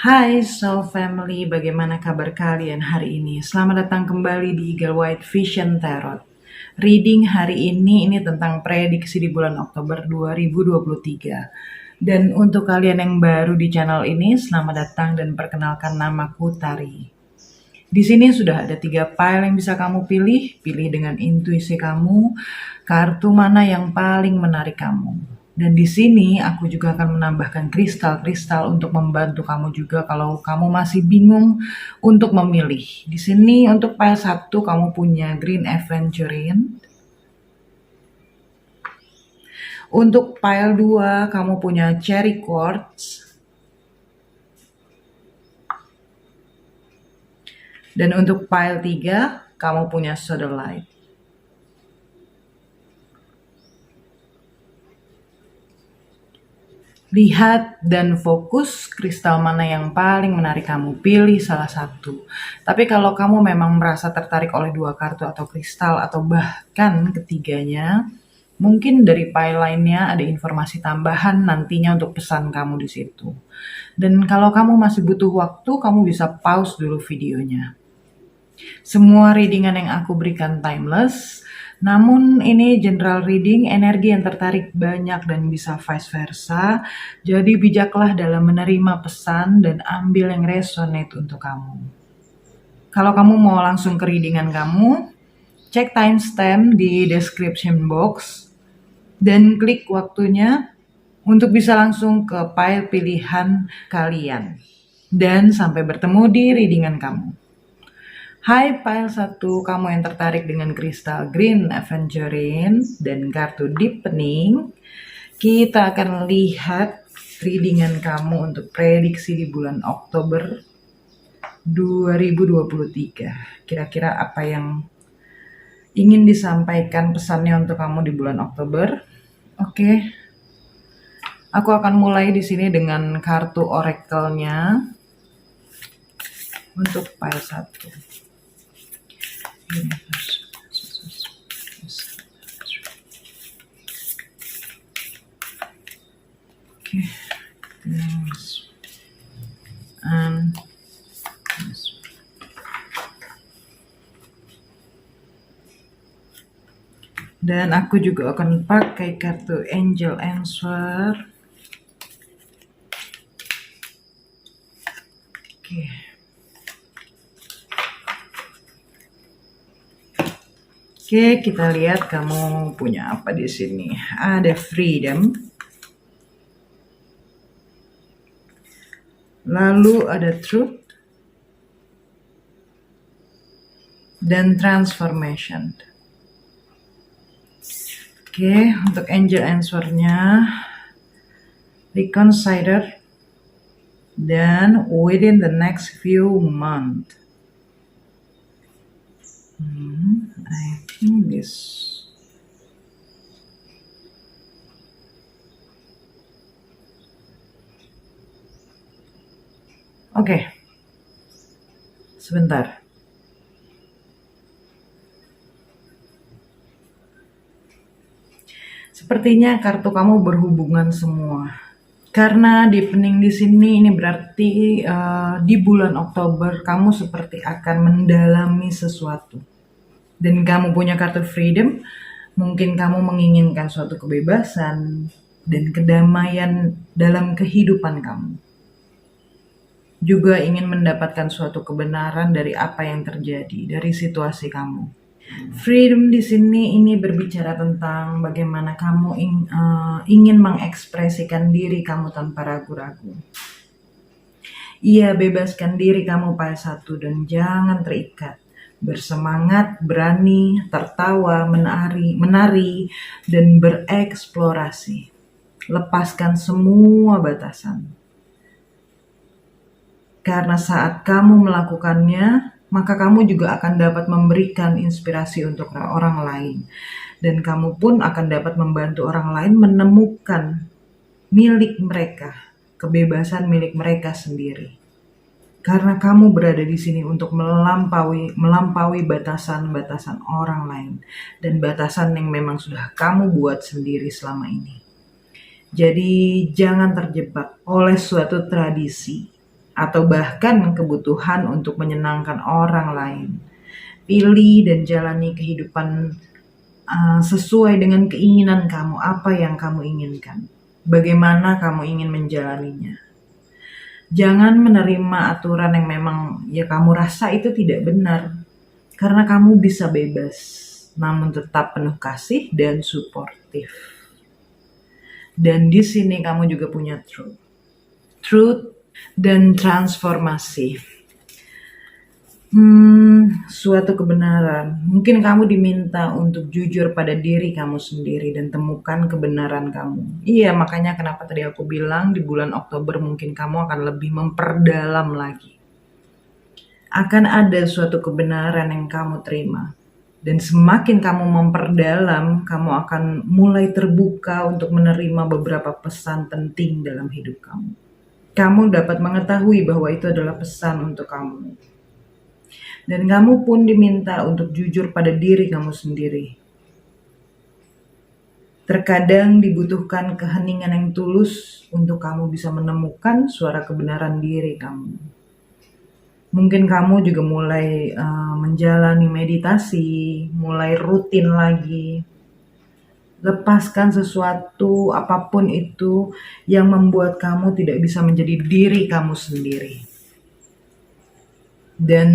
Hai Soul Family, bagaimana kabar kalian hari ini? Selamat datang kembali di Eagle White Vision Tarot. Reading hari ini tentang prediksi di bulan Oktober 2023. Dan untuk kalian yang baru di channel ini, selamat datang dan perkenalkan namaku Tari. Di sini sudah ada 3 pile yang bisa kamu pilih. Pilih dengan intuisi kamu, kartu mana yang paling menarik kamu. Dan di sini aku juga akan menambahkan kristal-kristal untuk membantu kamu juga kalau kamu masih bingung untuk memilih. Di sini untuk pile 1 kamu punya Green Aventurine. Untuk pile 2 kamu punya Cherry Quartz. Dan untuk pile 3 kamu punya Sodalite. Lihat dan fokus kristal mana yang paling menarik kamu, pilih salah satu. Tapi kalau kamu memang merasa tertarik oleh 2 kartu atau kristal atau bahkan ketiganya, mungkin dari pile lainnya ada informasi tambahan nantinya untuk pesan kamu di situ. Dan kalau kamu masih butuh waktu, kamu bisa pause dulu videonya. Semua readingan yang aku berikan timeless, namun ini general reading, energi yang tertarik banyak dan bisa vice versa. Jadi bijaklah dalam menerima pesan dan ambil yang resonate untuk kamu. Kalau kamu mau langsung ke readingan kamu, cek timestamp di description box dan klik waktunya untuk bisa langsung ke pile pilihan kalian. Dan sampai bertemu di readingan kamu. Hai pile 1, kamu yang tertarik dengan kristal Green Aventurine dan kartu Deepening. Kita akan lihat readingan kamu untuk prediksi di bulan Oktober 2023. Kira-kira apa yang ingin disampaikan pesannya untuk kamu di bulan Oktober? Oke. Aku akan mulai di sini dengan kartu oracle-nya untuk pile 1. Okay, this and this. Dan aku juga akan pakai kartu Angel Answer. Oke. Oke, kita lihat kamu punya apa di sini. Ada freedom. Lalu ada truth. Dan transformation. Oke, untuk angel answer-nya reconsider dan within the next few months. I think this. Oke. Sebentar. Sepertinya kartu kamu berhubungan semua. Karena deepening di sini ini berarti di bulan Oktober kamu seperti akan mendalami sesuatu. Dan kamu punya kartu freedom, mungkin kamu menginginkan suatu kebebasan dan kedamaian dalam kehidupan kamu. Juga ingin mendapatkan suatu kebenaran dari apa yang terjadi, dari situasi kamu. Freedom di sini ini berbicara tentang bagaimana kamu ingin mengekspresikan diri kamu tanpa ragu-ragu. Iya, bebaskan diri kamu pada satu dan jangan terikat. Bersemangat, berani, tertawa, menari, dan bereksplorasi. Lepaskan semua batasan. Karena saat kamu melakukannya, maka kamu juga akan dapat memberikan inspirasi untuk orang lain. Dan kamu pun akan dapat membantu orang lain menemukan milik mereka, kebebasan milik mereka sendiri. Karena kamu berada di sini untuk melampaui batasan-batasan orang lain. Dan batasan yang memang sudah kamu buat sendiri selama ini. Jadi jangan terjebak oleh suatu tradisi atau bahkan kebutuhan untuk menyenangkan orang lain. Pilih dan jalani kehidupan sesuai dengan keinginan kamu, apa yang kamu inginkan, bagaimana kamu ingin menjalaninya. Jangan menerima aturan yang memang ya kamu rasa itu tidak benar, karena kamu bisa bebas, namun tetap penuh kasih dan suportif. Dan di sini kamu juga punya truth dan transformasi. Suatu kebenaran. Mungkin kamu diminta untuk jujur pada diri kamu sendiri dan temukan kebenaran kamu. Iya, makanya kenapa tadi aku bilang di bulan Oktober mungkin kamu akan lebih memperdalam lagi. Akan ada suatu kebenaran yang kamu terima. Dan semakin kamu memperdalam, kamu akan mulai terbuka untuk menerima beberapa pesan penting dalam hidup kamu. Kamu dapat mengetahui bahwa itu adalah pesan untuk kamu. Dan kamu pun diminta untuk jujur pada diri kamu sendiri. Terkadang dibutuhkan keheningan yang tulus untuk kamu bisa menemukan suara kebenaran diri kamu. Mungkin kamu juga mulai menjalani meditasi, mulai rutin lagi. Lepaskan sesuatu apapun itu yang membuat kamu tidak bisa menjadi diri kamu sendiri. Dan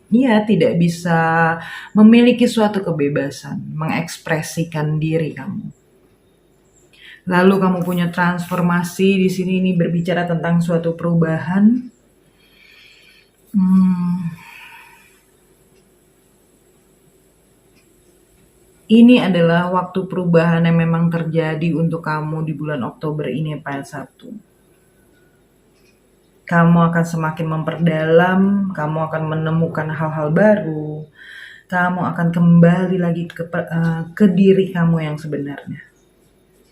ya, tidak bisa memiliki suatu kebebasan, mengekspresikan diri kamu. Lalu kamu punya transformasi di sini, ini berbicara tentang suatu perubahan. Ini adalah waktu perubahan yang memang terjadi untuk kamu di bulan Oktober ini, File 1. Kamu akan semakin memperdalam, kamu akan menemukan hal-hal baru, kamu akan kembali lagi ke diri kamu yang sebenarnya.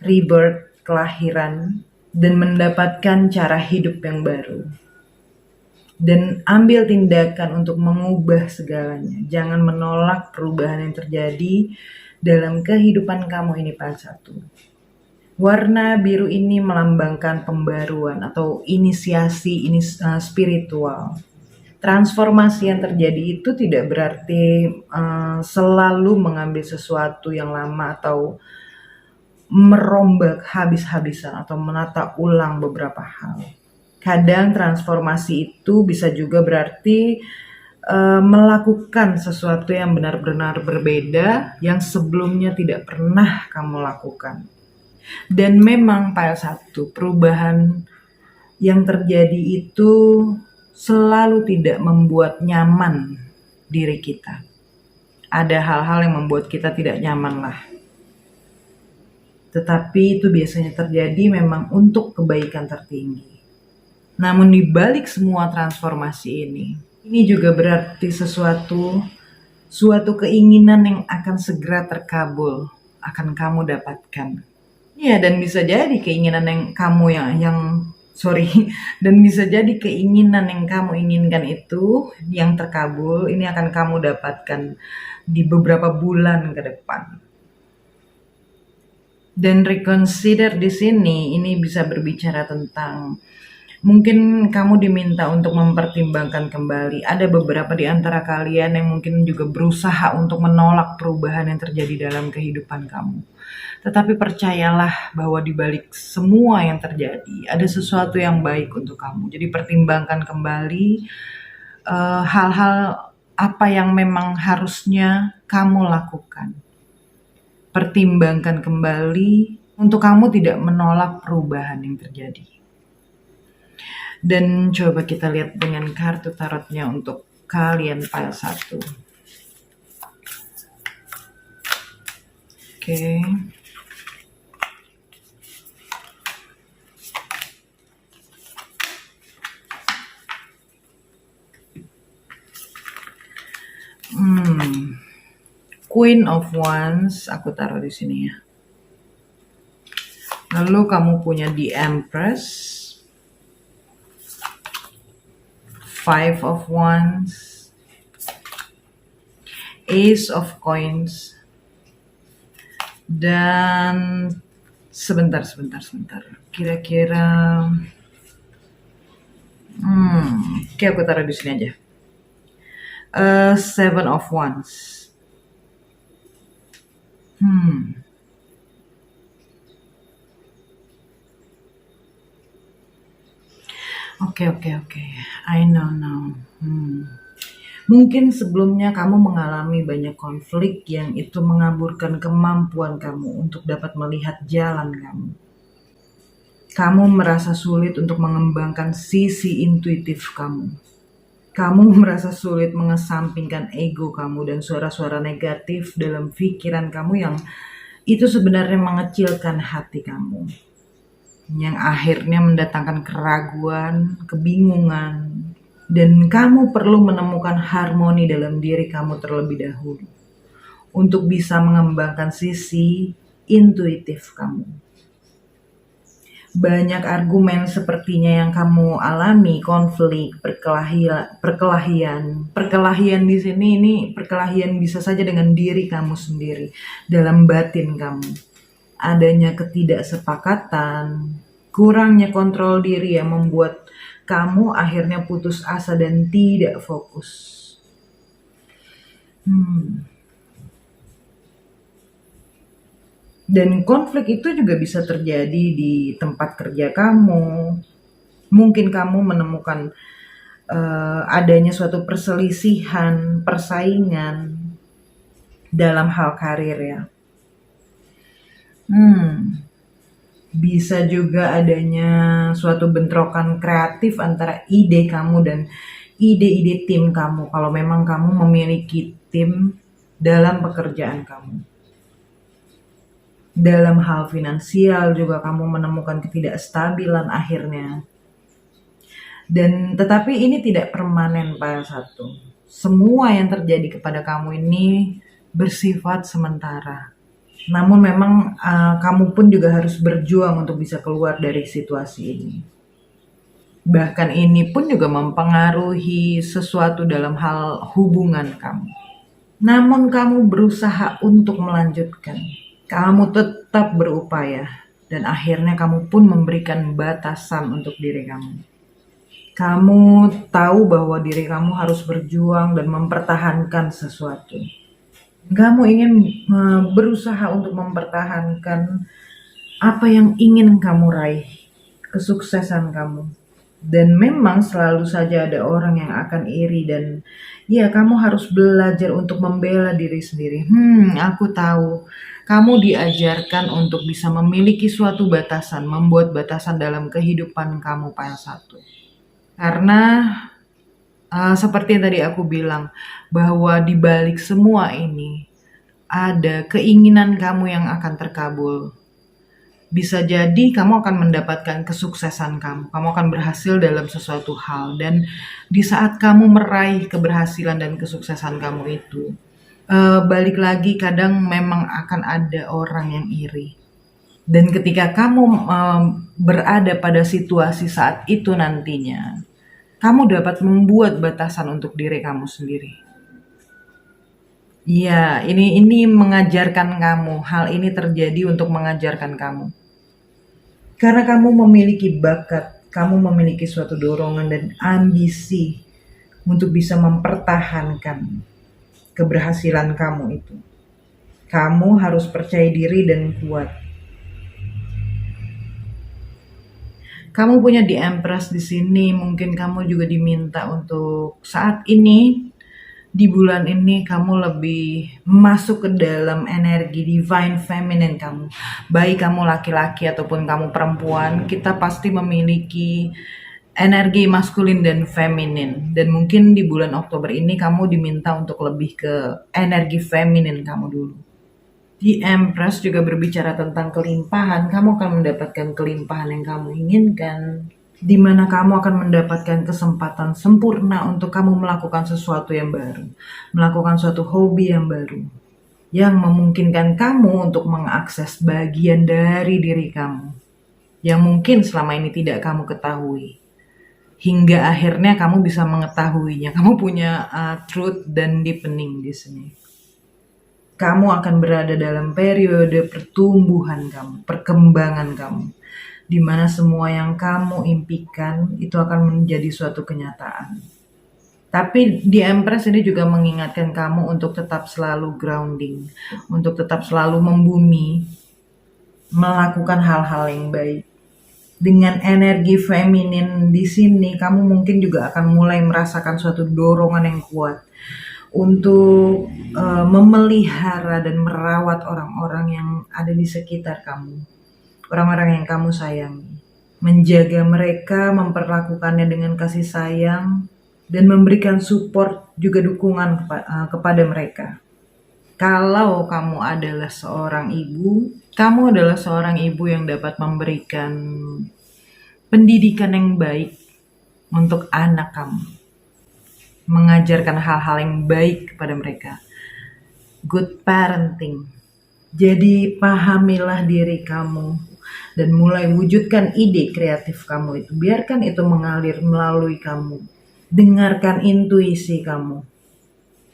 Rebirth, kelahiran, dan mendapatkan cara hidup yang baru. Dan ambil tindakan untuk mengubah segalanya. Jangan menolak perubahan yang terjadi dalam kehidupan kamu ini, File 1. Warna biru ini melambangkan pembaruan atau inisiasi spiritual. Transformasi yang terjadi itu tidak berarti selalu mengambil sesuatu yang lama atau merombak habis-habisan atau menata ulang beberapa hal. Kadang transformasi itu bisa juga berarti melakukan sesuatu yang benar-benar berbeda yang sebelumnya tidak pernah kamu lakukan. Dan memang File 1, perubahan yang terjadi itu selalu tidak membuat nyaman diri kita. Ada hal-hal yang membuat kita tidak nyaman lah. Tetapi itu biasanya terjadi memang untuk kebaikan tertinggi. Namun di balik semua transformasi ini juga berarti suatu keinginan yang akan segera terkabul, akan kamu dapatkan. Iya, dan bisa jadi keinginan yang kamu dan bisa jadi keinginan yang kamu inginkan itu yang terkabul, ini akan kamu dapatkan di beberapa bulan ke depan. Dan reconsider di sini, ini bisa berbicara tentang mungkin kamu diminta untuk mempertimbangkan kembali. Ada beberapa di antara kalian yang mungkin juga berusaha untuk menolak perubahan yang terjadi dalam kehidupan kamu. Tetapi percayalah bahwa di balik semua yang terjadi, ada sesuatu yang baik untuk kamu. Jadi pertimbangkan kembali hal-hal apa yang memang harusnya kamu lakukan. Pertimbangkan kembali untuk kamu tidak menolak perubahan yang terjadi. Dan coba kita lihat dengan kartu tarotnya untuk kalian File 1. Oke. Queen of Wands aku taruh di sini ya. Lalu kamu punya The Empress, Five of Wands, Ace of Coins, dan sebentar. Kira-kira Oke, aku taruh di sini aja. Seven of Wands. Oke. I know now. Mungkin sebelumnya kamu mengalami banyak konflik yang itu mengaburkan kemampuan kamu untuk dapat melihat jalan kamu. Kamu merasa sulit untuk mengembangkan sisi intuitif kamu. Kamu merasa sulit mengesampingkan ego kamu dan suara-suara negatif dalam pikiran kamu yang itu sebenarnya mengecilkan hati kamu, yang akhirnya mendatangkan keraguan, kebingungan, dan kamu perlu menemukan harmoni dalam diri kamu terlebih dahulu untuk bisa mengembangkan sisi intuitif kamu. Banyak argumen sepertinya yang kamu alami, konflik, perkelahian. Perkelahian di sini ini perkelahian bisa saja dengan diri kamu sendiri, dalam batin kamu. Adanya ketidaksepakatan, kurangnya kontrol diri yang membuat kamu akhirnya putus asa dan tidak fokus. Dan konflik itu juga bisa terjadi di tempat kerja kamu. Mungkin kamu menemukan adanya suatu perselisihan, persaingan dalam hal karir ya. Bisa juga adanya suatu bentrokan kreatif antara ide kamu dan ide-ide tim kamu kalau memang kamu memiliki tim dalam pekerjaan kamu. Dalam hal finansial juga kamu menemukan ketidakstabilan akhirnya. Dan tetapi ini tidak permanen pada satu. Semua yang terjadi kepada kamu ini bersifat sementara. Namun memang kamu pun juga harus berjuang untuk bisa keluar dari situasi ini. Bahkan ini pun juga mempengaruhi sesuatu dalam hal hubungan kamu. Namun kamu berusaha untuk melanjutkan. Kamu tetap berupaya dan akhirnya kamu pun memberikan batasan untuk diri kamu. Kamu tahu bahwa diri kamu harus berjuang dan mempertahankan sesuatu. Kamu ingin berusaha untuk mempertahankan apa yang ingin kamu raih, kesuksesan kamu. Dan memang selalu saja ada orang yang akan iri dan ya kamu harus belajar untuk membela diri sendiri. Aku tahu. Kamu diajarkan untuk bisa memiliki suatu batasan, membuat batasan dalam kehidupan kamu pada satu. Karena seperti yang tadi aku bilang, bahwa di balik semua ini ada keinginan kamu yang akan terkabul. Bisa jadi kamu akan mendapatkan kesuksesan kamu akan berhasil dalam sesuatu hal, dan di saat kamu meraih keberhasilan dan kesuksesan kamu itu, balik lagi kadang memang akan ada orang yang iri. Dan ketika kamu berada pada situasi saat itu nantinya, kamu dapat membuat batasan untuk diri kamu sendiri. Iya, ini mengajarkan kamu, hal ini terjadi untuk mengajarkan kamu. Karena kamu memiliki bakat, kamu memiliki suatu dorongan dan ambisi untuk bisa mempertahankan keberhasilan kamu itu. Kamu harus percaya diri dan kuat. Kamu punya di Empress di sini, mungkin kamu juga diminta untuk saat ini, di bulan ini kamu lebih masuk ke dalam energi divine feminine kamu. Baik kamu laki-laki ataupun kamu perempuan, kita pasti memiliki energi maskulin dan feminin. Dan mungkin di bulan Oktober ini kamu diminta untuk lebih ke energi feminin kamu dulu. Di Empress juga berbicara tentang kelimpahan. Kamu akan mendapatkan kelimpahan yang kamu inginkan, di mana kamu akan mendapatkan kesempatan sempurna untuk kamu melakukan sesuatu yang baru, melakukan suatu hobi yang baru, yang memungkinkan kamu untuk mengakses bagian dari diri kamu yang mungkin selama ini tidak kamu ketahui. Hingga akhirnya kamu bisa mengetahuinya. Kamu punya truth dan deepening di sini. Kamu akan berada dalam periode pertumbuhan kamu, perkembangan kamu. di mana semua yang kamu impikan itu akan menjadi suatu kenyataan. Tapi di Empress ini juga mengingatkan kamu untuk tetap selalu grounding, untuk tetap selalu membumi, melakukan hal-hal yang baik. Dengan energi feminin di sini, kamu mungkin juga akan mulai merasakan suatu dorongan yang kuat untuk memelihara dan merawat orang-orang yang ada di sekitar kamu, orang-orang yang kamu sayangi, menjaga mereka, memperlakukannya dengan kasih sayang, dan memberikan support juga dukungan kepada mereka. Kalau kamu adalah seorang ibu, kamu adalah seorang ibu yang dapat memberikan pendidikan yang baik untuk anak kamu, mengajarkan hal-hal yang baik kepada mereka. Good parenting. Jadi pahamilah diri kamu dan mulai wujudkan ide kreatif kamu itu. Biarkan itu mengalir melalui kamu. Dengarkan intuisi kamu.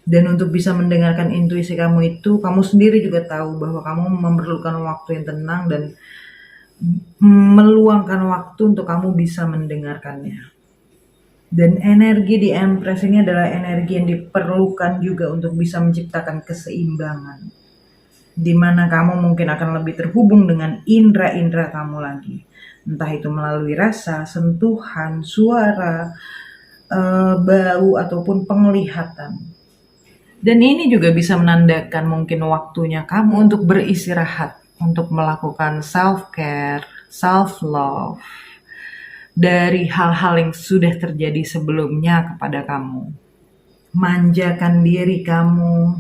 Dan untuk bisa mendengarkan intuisi kamu itu, kamu sendiri juga tahu bahwa kamu memerlukan waktu yang tenang dan meluangkan waktu untuk kamu bisa mendengarkannya. Dan energi di Empress ini adalah energi yang diperlukan juga untuk bisa menciptakan keseimbangan, di mana kamu mungkin akan lebih terhubung dengan indera-indera kamu lagi, entah itu melalui rasa, sentuhan, suara, bau, ataupun penglihatan. Dan ini juga bisa menandakan mungkin waktunya kamu untuk beristirahat, untuk melakukan self-care, self-love, dari hal-hal yang sudah terjadi sebelumnya kepada kamu. Manjakan diri kamu,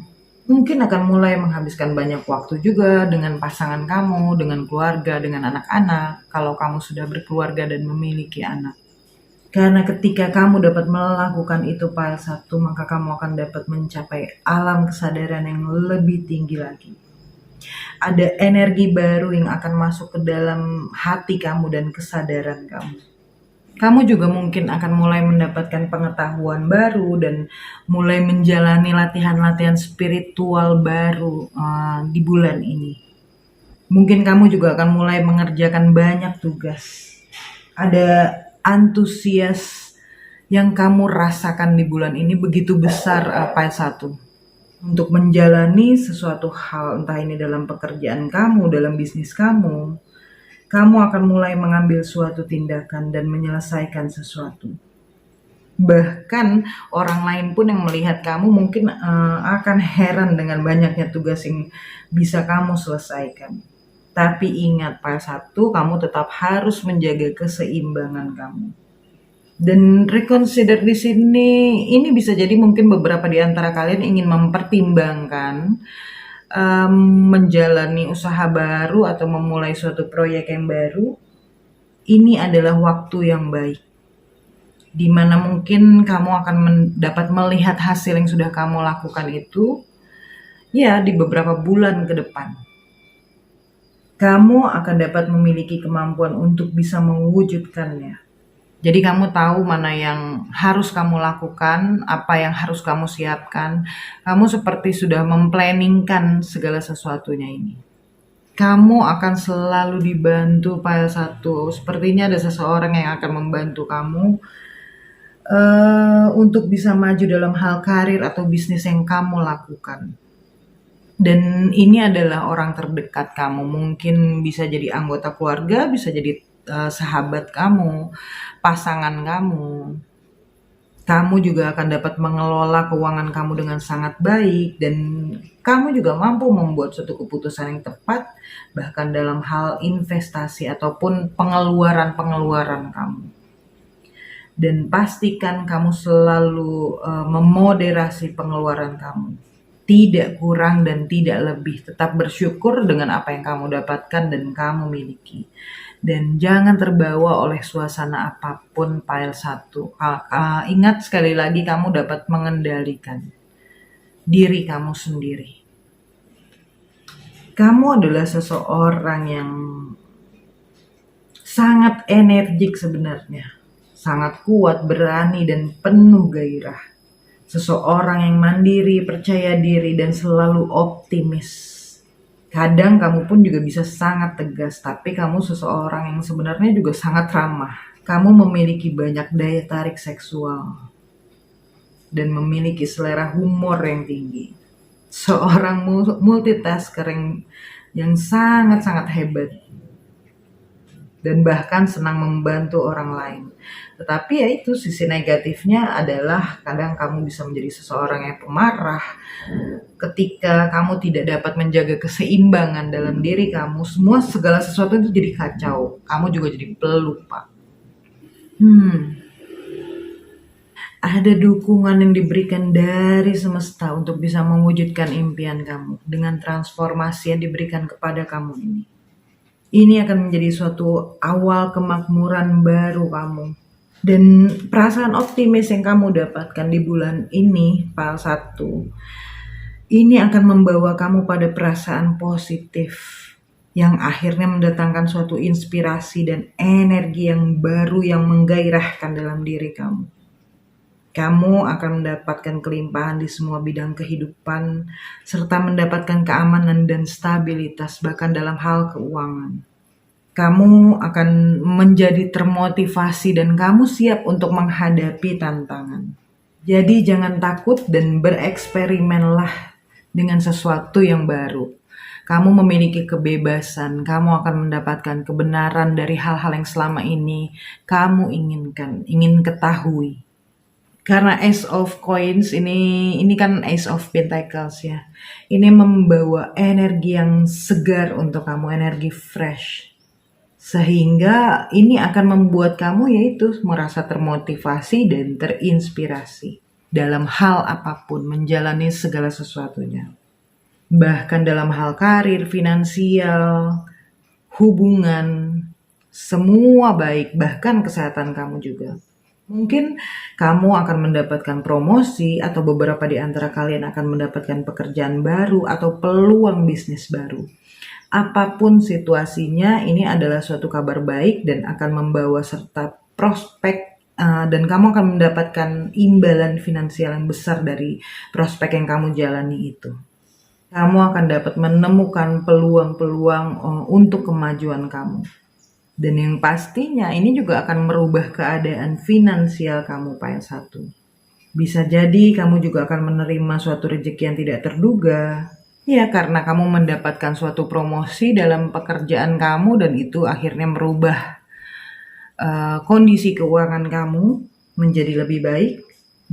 mungkin akan mulai menghabiskan banyak waktu juga dengan pasangan kamu, dengan keluarga, dengan anak-anak, kalau kamu sudah berkeluarga dan memiliki anak. Karena ketika kamu dapat melakukan itu file 1, maka kamu akan dapat mencapai alam kesadaran yang lebih tinggi lagi. Ada energi baru yang akan masuk ke dalam hati kamu dan kesadaran kamu. Kamu juga mungkin akan mulai mendapatkan pengetahuan baru dan mulai menjalani latihan-latihan spiritual baru di bulan ini. Mungkin kamu juga akan mulai mengerjakan banyak tugas. Ada antusias yang kamu rasakan di bulan ini begitu besar file 1 untuk menjalani sesuatu hal, entah ini dalam pekerjaan kamu, dalam bisnis kamu. Kamu akan mulai mengambil suatu tindakan dan menyelesaikan sesuatu. Bahkan orang lain pun yang melihat kamu mungkin akan heran dengan banyaknya tugas yang bisa kamu selesaikan. Tapi ingat, file 1, kamu tetap harus menjaga keseimbangan kamu. Dan reconsider di sini, ini bisa jadi mungkin beberapa di antara kalian ingin mempertimbangkan menjalani usaha baru atau memulai suatu proyek yang baru. Ini adalah waktu yang baik, di mana mungkin kamu akan dapat melihat hasil yang sudah kamu lakukan itu ya di beberapa bulan ke depan. Kamu akan dapat memiliki kemampuan untuk bisa mewujudkannya. Jadi kamu tahu mana yang harus kamu lakukan, apa yang harus kamu siapkan. Kamu seperti sudah memplanningkan segala sesuatunya ini. Kamu akan selalu dibantu file 1. Sepertinya ada seseorang yang akan membantu kamu untuk bisa maju dalam hal karir atau bisnis yang kamu lakukan. Dan ini adalah orang terdekat kamu. Mungkin bisa jadi anggota keluarga, bisa jadi sahabat kamu, pasangan kamu. Kamu juga akan dapat mengelola keuangan kamu dengan sangat baik dan kamu juga mampu membuat suatu keputusan yang tepat bahkan dalam hal investasi ataupun pengeluaran kamu. Dan pastikan kamu selalu memoderasi pengeluaran kamu. Tidak kurang dan tidak lebih. Tetap bersyukur dengan apa yang kamu dapatkan dan kamu miliki. Dan jangan terbawa oleh suasana apapun file 1. Ingat sekali lagi, kamu dapat mengendalikan diri kamu sendiri. Kamu adalah seseorang yang sangat energik sebenarnya. Sangat kuat, berani, dan penuh gairah. Seseorang yang mandiri, percaya diri, dan selalu optimis. Kadang kamu pun juga bisa sangat tegas, tapi kamu seseorang yang sebenarnya juga sangat ramah. Kamu memiliki banyak daya tarik seksual dan memiliki selera humor yang tinggi. Seorang multitasker yang sangat-sangat hebat dan bahkan senang membantu orang lain. Tetapi ya itu, sisi negatifnya adalah kadang kamu bisa menjadi seseorang yang pemarah. Ketika kamu tidak dapat menjaga keseimbangan dalam diri kamu, segala sesuatu itu jadi kacau. Kamu juga jadi pelupa. Ada dukungan yang diberikan dari semesta untuk bisa mewujudkan impian kamu dengan transformasi yang diberikan kepada kamu ini. Ini akan menjadi suatu awal kemakmuran baru kamu. Dan perasaan optimis yang kamu dapatkan di bulan ini, file 1, ini akan membawa kamu pada perasaan positif yang akhirnya mendatangkan suatu inspirasi dan energi yang baru yang menggairahkan dalam diri kamu. Kamu akan mendapatkan kelimpahan di semua bidang kehidupan, serta mendapatkan keamanan dan stabilitas bahkan dalam hal keuangan. Kamu akan menjadi termotivasi dan kamu siap untuk menghadapi tantangan. Jadi jangan takut dan bereksperimenlah dengan sesuatu yang baru. Kamu memiliki kebebasan, kamu akan mendapatkan kebenaran dari hal-hal yang selama ini kamu ingin ketahui. Karena Ace of Coins ini kan Ace of Pentacles ya. Ini membawa energi yang segar untuk kamu, energi fresh. Sehingga ini akan membuat kamu yaitu merasa termotivasi dan terinspirasi dalam hal apapun, menjalani segala sesuatunya. Bahkan dalam hal karir, finansial, hubungan, semua baik, bahkan kesehatan kamu juga. Mungkin kamu akan mendapatkan promosi atau beberapa di antara kalian akan mendapatkan pekerjaan baru atau peluang bisnis baru. Apapun situasinya, ini adalah suatu kabar baik dan akan membawa serta prospek dan kamu akan mendapatkan imbalan finansial yang besar dari prospek yang kamu jalani itu. Kamu akan dapat menemukan peluang-peluang untuk kemajuan kamu. Dan yang pastinya ini juga akan merubah keadaan finansial kamu file 1. Bisa jadi kamu juga akan menerima suatu rezeki yang tidak terduga. Ya, karena kamu mendapatkan suatu promosi dalam pekerjaan kamu dan itu akhirnya merubah kondisi keuangan kamu menjadi lebih baik.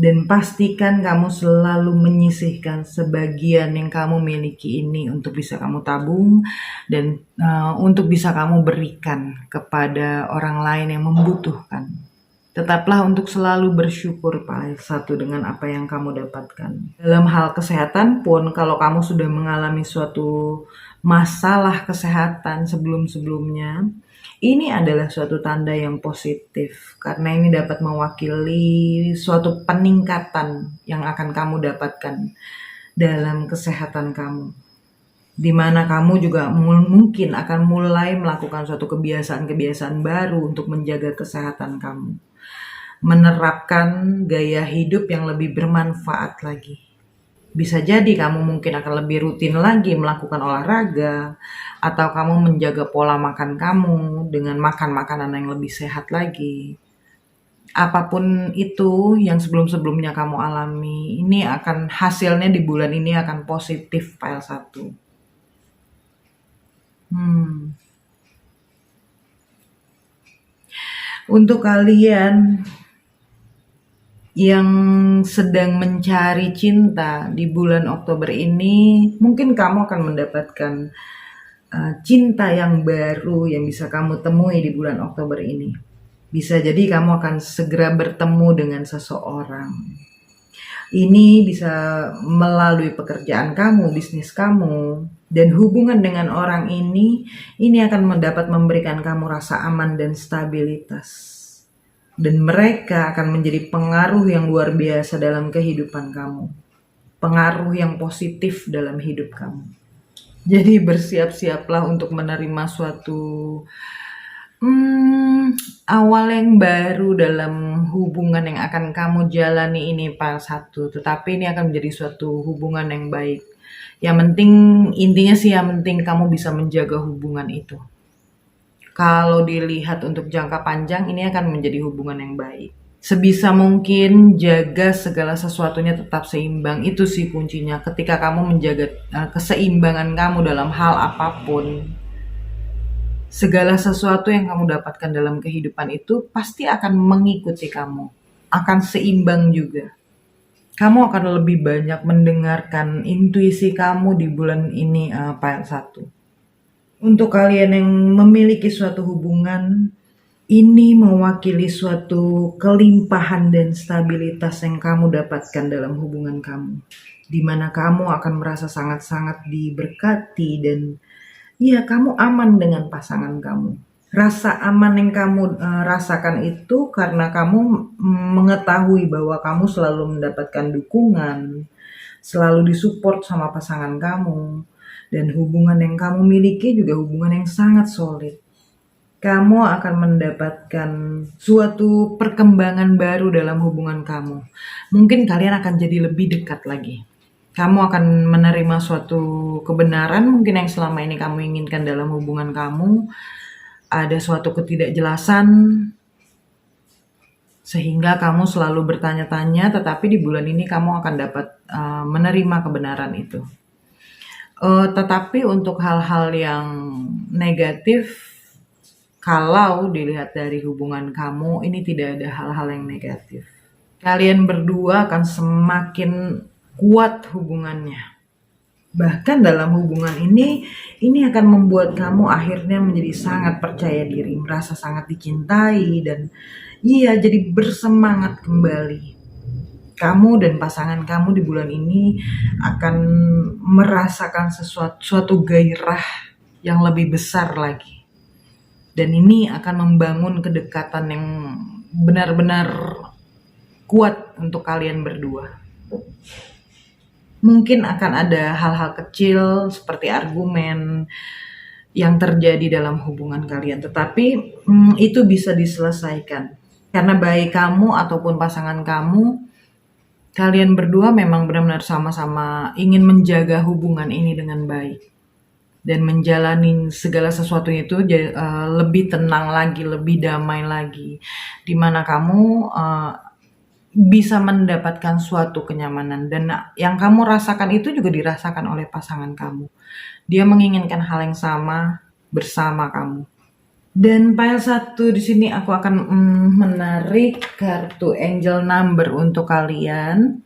Dan pastikan kamu selalu menyisihkan sebagian yang kamu miliki ini untuk bisa kamu tabung dan untuk bisa kamu berikan kepada orang lain yang membutuhkan. Tetaplah untuk selalu bersyukur Pak 1 dengan apa yang kamu dapatkan. Dalam hal kesehatan pun, kalau kamu sudah mengalami suatu masalah kesehatan sebelum-sebelumnya, ini adalah suatu tanda yang positif karena ini dapat mewakili suatu peningkatan yang akan kamu dapatkan dalam kesehatan kamu. Di mana kamu juga mungkin akan mulai melakukan suatu kebiasaan-kebiasaan baru untuk menjaga kesehatan kamu. Menerapkan gaya hidup yang lebih bermanfaat lagi. Bisa jadi kamu mungkin akan lebih rutin lagi melakukan olahraga, atau kamu menjaga pola makan kamu dengan makan makanan yang lebih sehat lagi. Apapun itu yang sebelum-sebelumnya kamu alami, ini akan hasilnya di bulan ini akan positif file 1. Untuk kalian yang sedang mencari cinta di bulan Oktober ini, mungkin kamu akan mendapatkan cinta yang baru yang bisa kamu temui di bulan Oktober ini. Bisa jadi kamu akan segera bertemu dengan seseorang. Ini bisa melalui pekerjaan kamu, bisnis kamu, dan hubungan dengan orang ini akan mendapat memberikan kamu rasa aman dan stabilitas. Dan mereka akan menjadi pengaruh yang luar biasa dalam kehidupan kamu. Pengaruh yang positif dalam hidup kamu. Jadi bersiap-siaplah untuk menerima suatu awal yang baru dalam hubungan yang akan kamu jalani ini file 1. Tetapi ini akan menjadi suatu hubungan yang baik. Yang penting, intinya sih yang penting kamu bisa menjaga hubungan itu. Kalau dilihat untuk jangka panjang, ini akan menjadi hubungan yang baik. Sebisa mungkin jaga segala sesuatunya tetap seimbang. Itu sih kuncinya. Ketika kamu menjaga keseimbangan kamu dalam hal apapun, segala sesuatu yang kamu dapatkan dalam kehidupan itu pasti akan mengikuti kamu. Akan seimbang juga. Kamu akan lebih banyak mendengarkan intuisi kamu di bulan ini, Pak 1. Untuk kalian yang memiliki suatu hubungan, ini mewakili suatu kelimpahan dan stabilitas yang kamu dapatkan dalam hubungan kamu, di mana kamu akan merasa sangat-sangat diberkati dan ya kamu aman dengan pasangan kamu. Rasa aman yang kamu rasakan itu karena kamu mengetahui bahwa kamu selalu mendapatkan dukungan, selalu disupport sama pasangan kamu, dan hubungan yang kamu miliki juga hubungan yang sangat solid. Kamu akan mendapatkan suatu perkembangan baru dalam hubungan kamu. Mungkin kalian akan jadi lebih dekat lagi. Kamu akan menerima suatu kebenaran mungkin yang selama ini kamu inginkan dalam hubungan kamu. Ada suatu ketidakjelasan, sehingga kamu selalu bertanya-tanya, tetapi di bulan ini kamu akan dapat menerima kebenaran itu. Tetapi untuk hal-hal yang negatif, kalau dilihat dari hubungan kamu, ini tidak ada hal-hal yang negatif. Kalian berdua akan semakin kuat hubungannya. Bahkan dalam hubungan ini akan membuat kamu akhirnya menjadi sangat percaya diri, merasa sangat dicintai, dan jadi bersemangat kembali. Kamu dan pasangan kamu di bulan ini akan merasakan suatu gairah yang lebih besar lagi. Dan ini akan membangun kedekatan yang benar-benar kuat untuk kalian berdua. Mungkin akan ada hal-hal kecil seperti argumen yang terjadi dalam hubungan kalian, tetapi itu bisa diselesaikan. Karena baik kamu ataupun pasangan kamu, kalian berdua memang benar-benar sama-sama ingin menjaga hubungan ini dengan baik. Dan menjalani segala sesuatu itu lebih tenang lagi, lebih damai lagi. Dimana kamu bisa mendapatkan suatu kenyamanan. Dan yang kamu rasakan itu juga dirasakan oleh pasangan kamu. Dia menginginkan hal yang sama bersama kamu. Dan file 1 di sini aku akan menarik kartu angel number untuk kalian.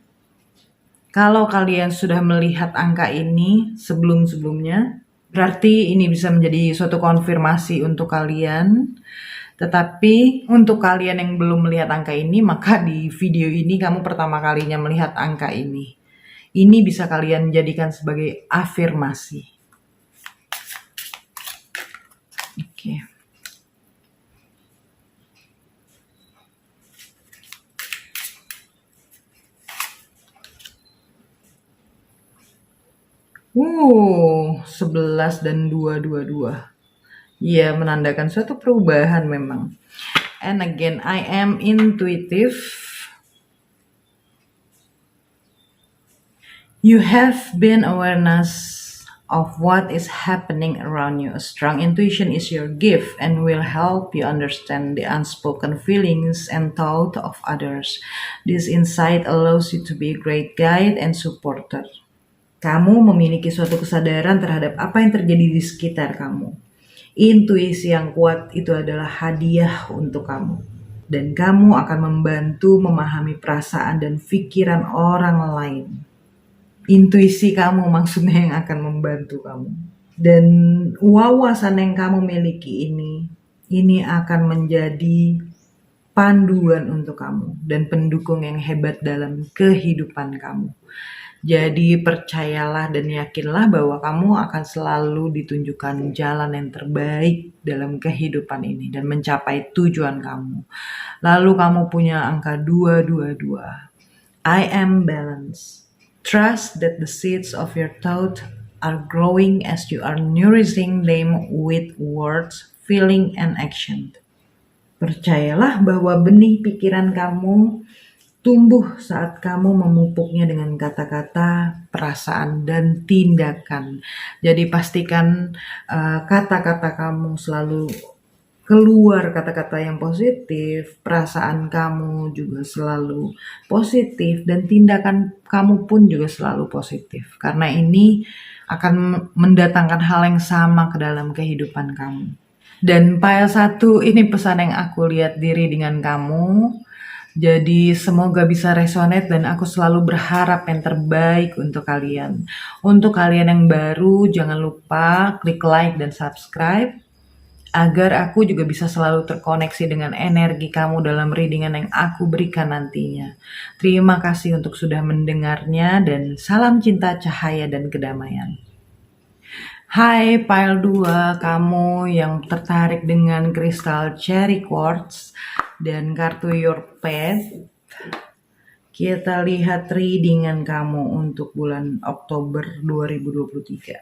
Kalau kalian sudah melihat angka ini sebelum-sebelumnya, berarti ini bisa menjadi suatu konfirmasi untuk kalian. Tetapi untuk kalian yang belum melihat angka ini, maka di video ini kamu pertama kalinya melihat angka ini. Ini bisa kalian jadikan sebagai afirmasi. Oke. Wow, 11 dan 222. Iya, menandakan suatu perubahan memang. And again, I am intuitive. You have been awareness of what is happening around you. A strong intuition is your gift and will help you understand the unspoken feelings and thoughts of others. This insight allows you to be a great guide and supporter. Kamu memiliki suatu kesadaran terhadap apa yang terjadi di sekitar kamu. Intuisi yang kuat itu adalah hadiah untuk kamu. Dan kamu akan membantu memahami perasaan dan pikiran orang lain. Intuisi kamu maksudnya yang akan membantu kamu. Dan wawasan yang kamu miliki ini akan menjadi panduan untuk kamu dan pendukung yang hebat dalam kehidupan kamu. Jadi percayalah dan yakinlah bahwa kamu akan selalu ditunjukkan jalan yang terbaik dalam kehidupan ini dan mencapai tujuan kamu. Lalu kamu punya angka 222. I am balanced. Trust that the seeds of your thought are growing as you are nourishing them with words, feeling, and action. Percayalah bahwa benih pikiran kamu tumbuh saat kamu memupuknya dengan kata-kata, perasaan, dan tindakan. Jadi pastikan kata-kata kamu selalu keluar kata-kata yang positif, perasaan kamu juga selalu positif, dan tindakan kamu pun juga selalu positif. Karena ini akan mendatangkan hal yang sama ke dalam kehidupan kamu. Dan file 1 ini pesan yang aku lihat diri dengan kamu. Jadi semoga bisa resonate dan aku selalu berharap yang terbaik untuk kalian. Untuk kalian yang baru, jangan lupa klik like dan subscribe agar aku juga bisa selalu terkoneksi dengan energi kamu dalam readingan yang aku berikan nantinya. Terima kasih untuk sudah mendengarnya dan salam cinta, cahaya, dan kedamaian. Hai Pile 2, kamu yang tertarik dengan kristal cherry quartz dan kartu Your Path. Kita lihat readingan kamu untuk bulan Oktober 2023.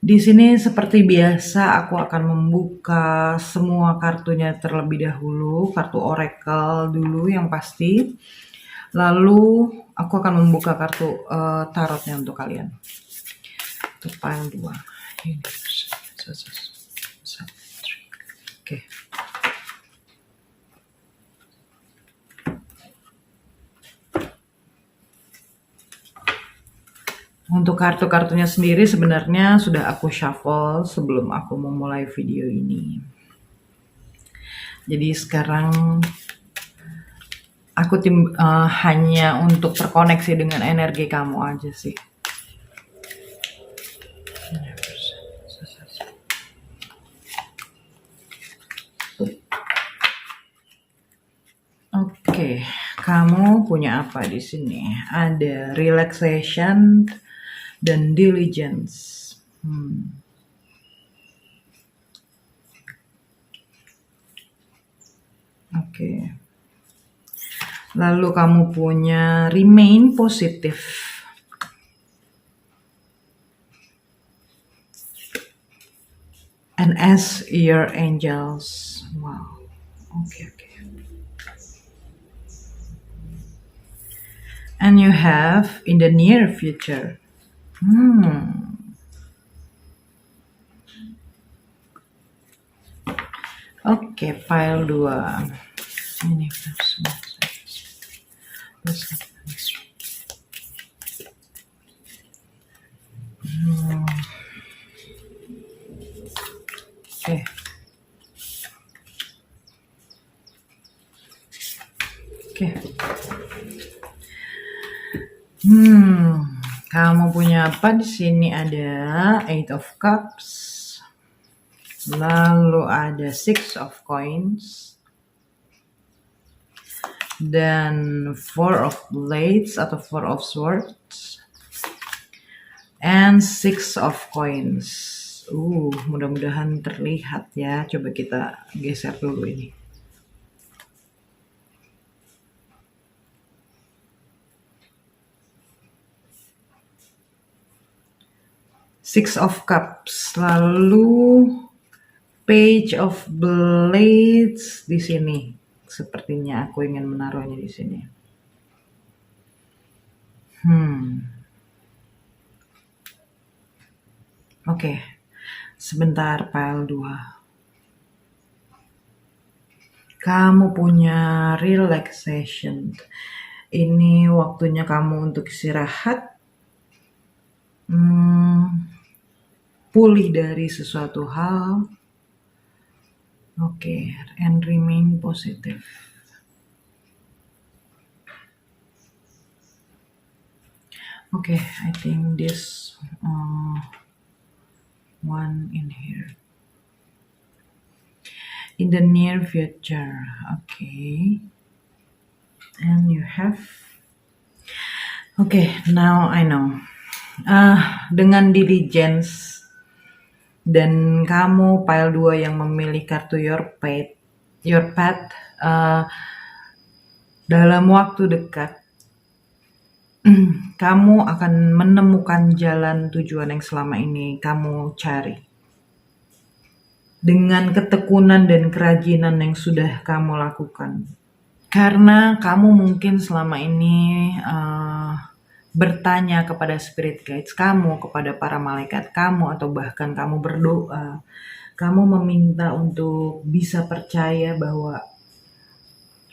Di sini seperti biasa aku akan membuka semua kartunya terlebih dahulu, kartu oracle dulu yang pasti. Lalu aku akan membuka kartu tarotnya untuk kalian. Untuk pile 2. Oke. Untuk kartu-kartunya sendiri sebenarnya sudah aku shuffle sebelum aku memulai video ini. Jadi sekarang aku hanya untuk terkoneksi dengan energi kamu aja sih. Oke, kamu punya apa di sini? Ada relaxation dan diligence. Oke. Lalu kamu punya remain positive. And as your angels. Wow. Oke. And you have in the near future. Oke, file 2. Ini Oke. Kamu punya apa di sini? Ada 8 of Cups. Lalu ada 6 of Coins. Dan 4 of Blades atau 4 of Swords. And 6 of Coins. Mudah-mudahan terlihat ya. Coba kita geser dulu ini. Six of Cups, lalu Page of Blades di sini. Sepertinya aku ingin menaruhnya di sini. Oke. Sebentar, pile 2. Kamu punya relaxation. Ini waktunya kamu untuk istirahat. Pulih dari sesuatu hal. Oke, and remain positive. Okay, I think this one in here. In the near future, okay. And you have. Okay, now I know. Dengan diligence dan kamu pile 2 yang memilih kartu Your Path, dalam waktu dekat kamu akan menemukan jalan tujuan yang selama ini kamu cari. Dengan ketekunan dan kerajinan yang sudah kamu lakukan, Karena kamu mungkin selama ini bertanya kepada spirit guides kamu, kepada para malaikat kamu, atau bahkan kamu berdoa. Kamu meminta untuk bisa percaya bahwa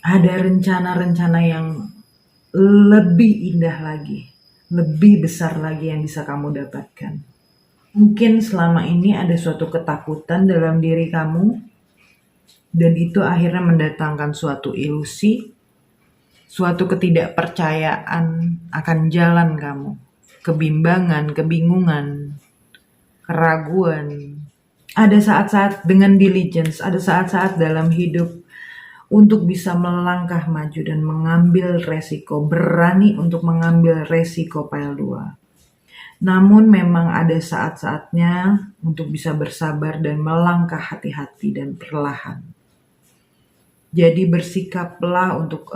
ada rencana-rencana yang lebih indah lagi, lebih besar lagi yang bisa kamu dapatkan. Mungkin selama ini ada suatu ketakutan dalam diri kamu, dan itu akhirnya mendatangkan suatu ilusi, suatu ketidakpercayaan akan jalan kamu, kebimbangan, kebingungan, keraguan. Ada saat-saat dengan diligence, ada saat-saat dalam hidup untuk bisa melangkah maju dan mengambil resiko, berani untuk mengambil resiko pile 2. Namun memang ada saat-saatnya untuk bisa bersabar dan melangkah hati-hati dan perlahan. Jadi bersikaplah untuk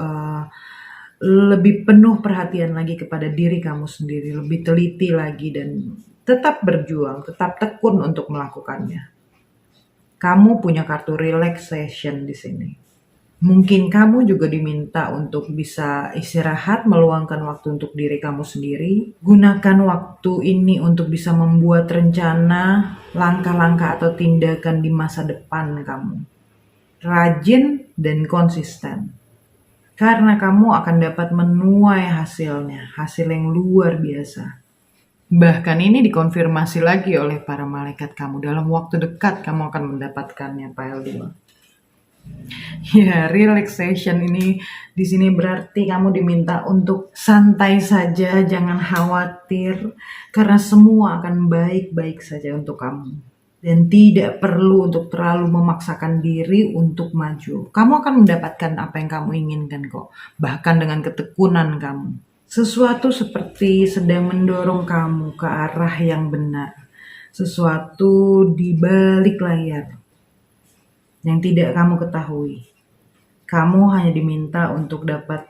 lebih penuh perhatian lagi kepada diri kamu sendiri, lebih teliti lagi, dan tetap berjuang, tetap tekun untuk melakukannya. Kamu punya kartu relaxation di sini. Mungkin kamu juga diminta untuk bisa istirahat, meluangkan waktu untuk diri kamu sendiri. Gunakan waktu ini untuk bisa membuat rencana, langkah-langkah atau tindakan di masa depan kamu. Rajin dan konsisten. Karena kamu akan dapat menuai hasilnya, hasil yang luar biasa. Bahkan ini dikonfirmasi lagi oleh para malaikat kamu. Dalam waktu dekat kamu akan mendapatkannya, pile 2. Ya, relaxation ini di sini berarti kamu diminta untuk santai saja, jangan khawatir, karena semua akan baik-baik saja untuk kamu. Dan tidak perlu untuk terlalu memaksakan diri untuk maju. Kamu akan mendapatkan apa yang kamu inginkan kok, bahkan dengan ketekunan kamu. Sesuatu seperti sedang mendorong kamu ke arah yang benar. Sesuatu di balik layar yang tidak kamu ketahui. Kamu hanya diminta untuk dapat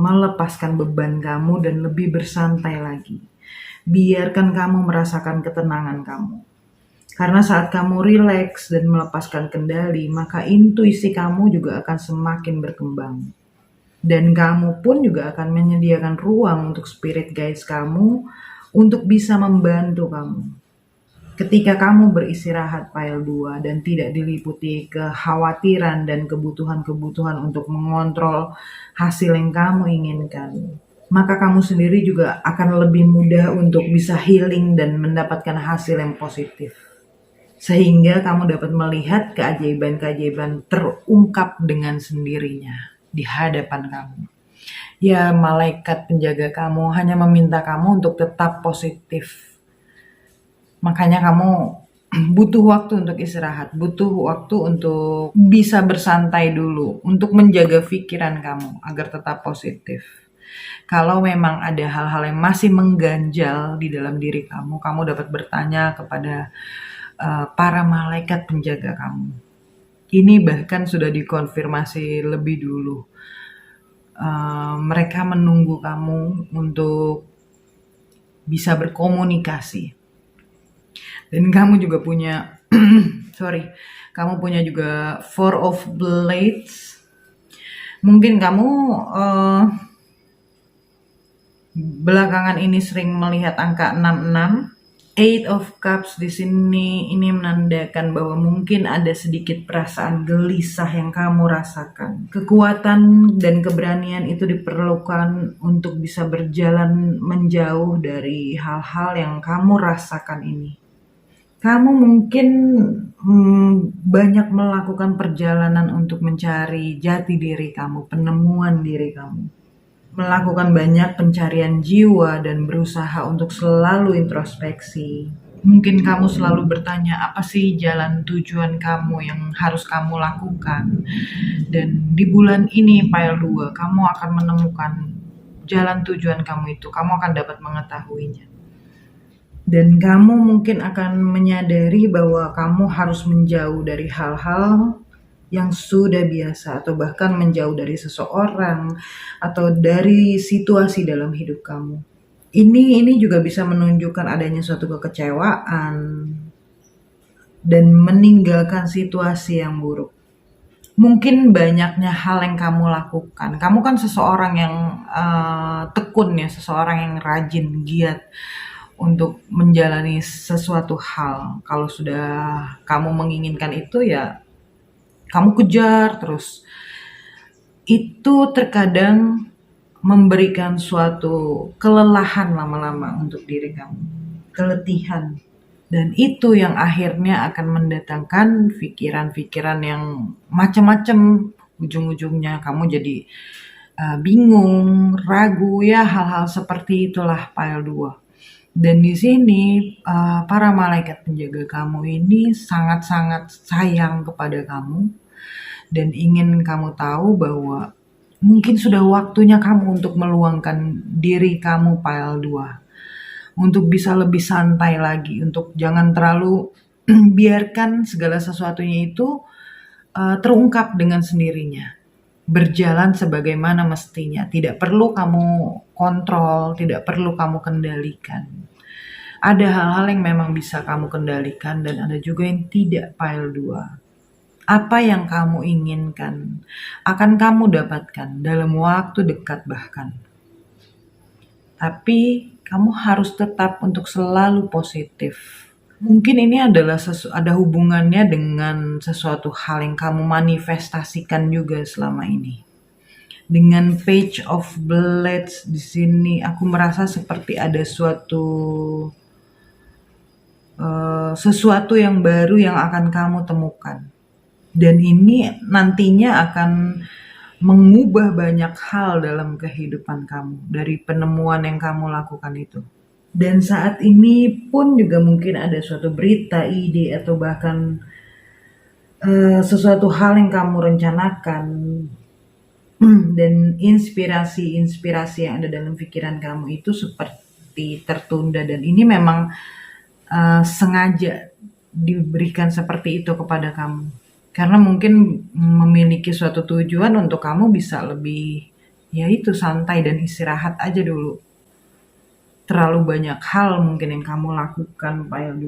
melepaskan beban kamu dan lebih bersantai lagi. Biarkan kamu merasakan ketenangan kamu. Karena saat kamu rileks dan melepaskan kendali, maka intuisi kamu juga akan semakin berkembang. Dan kamu pun juga akan menyediakan ruang untuk spirit guides kamu untuk bisa membantu kamu. Ketika kamu beristirahat pile 2 dan tidak diliputi kekhawatiran dan kebutuhan-kebutuhan untuk mengontrol hasil yang kamu inginkan, maka kamu sendiri juga akan lebih mudah untuk bisa healing dan mendapatkan hasil yang positif. Sehingga kamu dapat melihat keajaiban-keajaiban terungkap dengan sendirinya di hadapan kamu. Ya, malaikat penjaga kamu hanya meminta kamu untuk tetap positif. Makanya kamu butuh waktu untuk istirahat, butuh waktu untuk bisa bersantai dulu, untuk menjaga pikiran kamu agar tetap positif. Kalau memang ada hal-hal yang masih mengganjal di dalam diri kamu, kamu dapat bertanya kepada para malaikat penjaga kamu. Ini bahkan sudah dikonfirmasi lebih dulu. Mereka menunggu kamu untuk bisa berkomunikasi. Dan kamu juga punya kamu punya juga Four of Blades. Mungkin kamu belakangan ini sering melihat angka 66. Eight of Cups di sini ini menandakan bahwa mungkin ada sedikit perasaan gelisah yang kamu rasakan. Kekuatan dan keberanian itu diperlukan untuk bisa berjalan menjauh dari hal-hal yang kamu rasakan ini. Kamu mungkin banyak melakukan perjalanan untuk mencari jati diri kamu, penemuan diri kamu. Melakukan banyak pencarian jiwa dan berusaha untuk selalu introspeksi. Mungkin kamu selalu bertanya, apa sih jalan tujuan kamu yang harus kamu lakukan? Dan di bulan ini, pile 2, kamu akan menemukan jalan tujuan kamu itu. Kamu akan dapat mengetahuinya. Dan kamu mungkin akan menyadari bahwa kamu harus menjauh dari hal-hal yang sudah biasa, atau bahkan menjauh dari seseorang atau dari situasi dalam hidup kamu. Ini juga bisa menunjukkan adanya suatu kekecewaan dan meninggalkan situasi yang buruk. Mungkin banyaknya hal yang kamu lakukan. Kamu kan seseorang yang tekun ya, seseorang yang rajin, giat untuk menjalani sesuatu hal. Kalau sudah kamu menginginkan itu ya kamu kejar terus. Itu terkadang memberikan suatu kelelahan lama-lama untuk diri kamu. Keletihan. Dan itu yang akhirnya akan mendatangkan pikiran-pikiran yang macam-macam. Ujung-ujungnya kamu jadi bingung, ragu, ya hal-hal seperti itulah pile 2. Dan di sini para malaikat penjaga kamu ini sangat-sangat sayang kepada kamu dan ingin kamu tahu bahwa mungkin sudah waktunya kamu untuk meluangkan diri kamu pile 2. Untuk bisa lebih santai lagi, untuk jangan terlalu biarkan segala sesuatunya itu terungkap dengan sendirinya. Berjalan sebagaimana mestinya. Tidak perlu kamu kontrol, tidak perlu kamu kendalikan. Ada hal-hal yang memang bisa kamu kendalikan dan ada juga yang tidak pile 2. Apa yang kamu inginkan akan kamu dapatkan dalam waktu dekat bahkan. Tapi kamu harus tetap untuk selalu positif. Mungkin ini adalah ada hubungannya dengan sesuatu hal yang kamu manifestasikan juga selama ini. Dengan Page of Blades di sini aku merasa seperti ada sesuatu yang baru yang akan kamu temukan. Dan ini nantinya akan mengubah banyak hal dalam kehidupan kamu dari penemuan yang kamu lakukan itu. Dan saat ini pun juga mungkin ada suatu berita, ide, atau bahkan sesuatu hal yang kamu rencanakan dan inspirasi-inspirasi yang ada dalam pikiran kamu itu seperti tertunda. Dan ini memang sengaja diberikan seperti itu kepada kamu. Karena mungkin memiliki suatu tujuan untuk kamu bisa lebih, ya itu santai dan istirahat aja dulu. Terlalu banyak hal mungkin yang kamu lakukan pile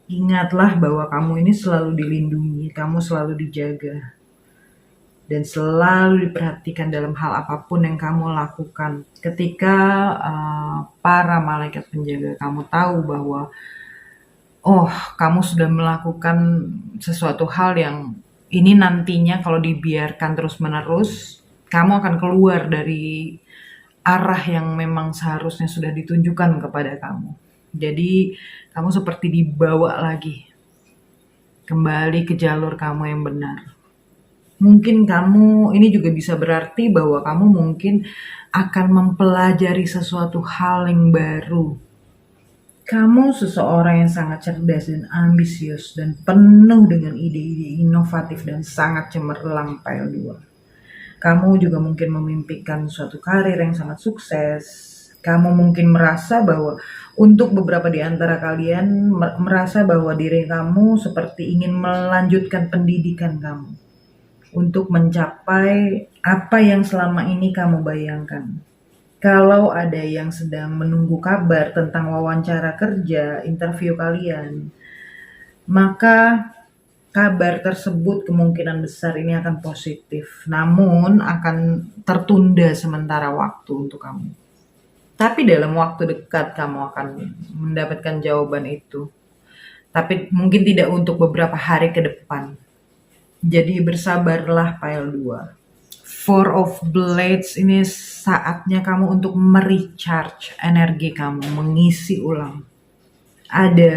2. Ingatlah bahwa kamu ini selalu dilindungi, kamu selalu dijaga. Dan selalu diperhatikan dalam hal apapun yang kamu lakukan. Ketika para malaikat penjaga kamu tahu bahwa kamu sudah melakukan sesuatu hal yang ini nantinya kalau dibiarkan terus-menerus, kamu akan keluar dari arah yang memang seharusnya sudah ditunjukkan kepada kamu. Jadi, kamu seperti dibawa lagi kembali ke jalur kamu yang benar. Mungkin kamu, ini juga bisa berarti bahwa kamu mungkin akan mempelajari sesuatu hal yang baru. Kamu seseorang yang sangat cerdas dan ambisius dan penuh dengan ide-ide inovatif dan sangat cemerlang pile 2. Kamu juga mungkin memimpikan suatu karir yang sangat sukses. Kamu mungkin merasa bahwa untuk beberapa di antara kalian merasa bahwa diri kamu seperti ingin melanjutkan pendidikan kamu untuk mencapai apa yang selama ini kamu bayangkan. Kalau ada yang sedang menunggu kabar tentang wawancara kerja, interview kalian, maka kabar tersebut kemungkinan besar ini akan positif, namun akan tertunda sementara waktu untuk kamu. Tapi dalam waktu dekat kamu akan mendapatkan jawaban itu. Tapi mungkin tidak untuk beberapa hari ke depan. Jadi bersabarlah pile 2. Four of Blades ini saatnya kamu untuk merecharge energi kamu, mengisi ulang. Ada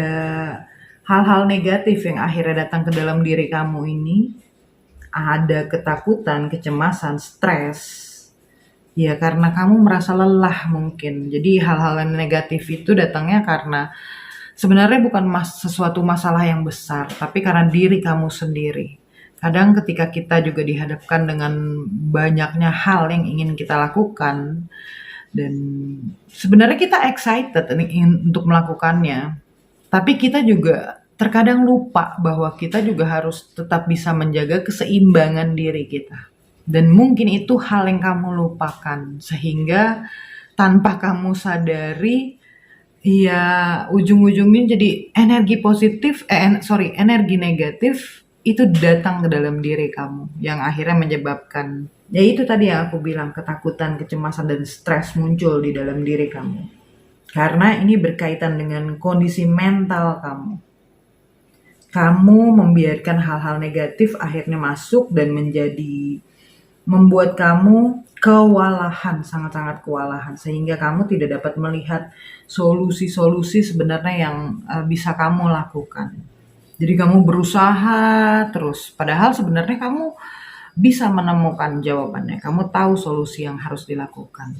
hal-hal negatif yang akhirnya datang ke dalam diri kamu ini. Ada ketakutan, kecemasan, stres. Ya karena kamu merasa lelah mungkin. Jadi hal-hal yang negatif itu datangnya karena sebenarnya bukan sesuatu masalah yang besar, tapi karena diri kamu sendiri. Kadang ketika kita juga dihadapkan dengan banyaknya hal yang ingin kita lakukan dan sebenarnya kita excited untuk melakukannya, tapi kita juga terkadang lupa bahwa kita juga harus tetap bisa menjaga keseimbangan diri kita. Dan mungkin itu hal yang kamu lupakan sehingga tanpa kamu sadari ya ujung-ujungnya jadi energi negatif itu datang ke dalam diri kamu yang akhirnya menyebabkan, ya itu tadi yang aku bilang, ketakutan, kecemasan, dan stres muncul di dalam diri kamu. Karena ini berkaitan dengan kondisi mental kamu. Kamu membiarkan hal-hal negatif akhirnya masuk dan membuat kamu kewalahan, sangat-sangat kewalahan, sehingga kamu tidak dapat melihat solusi-solusi sebenarnya yang bisa kamu lakukan. Jadi kamu berusaha terus, padahal sebenarnya kamu bisa menemukan jawabannya, kamu tahu solusi yang harus dilakukan.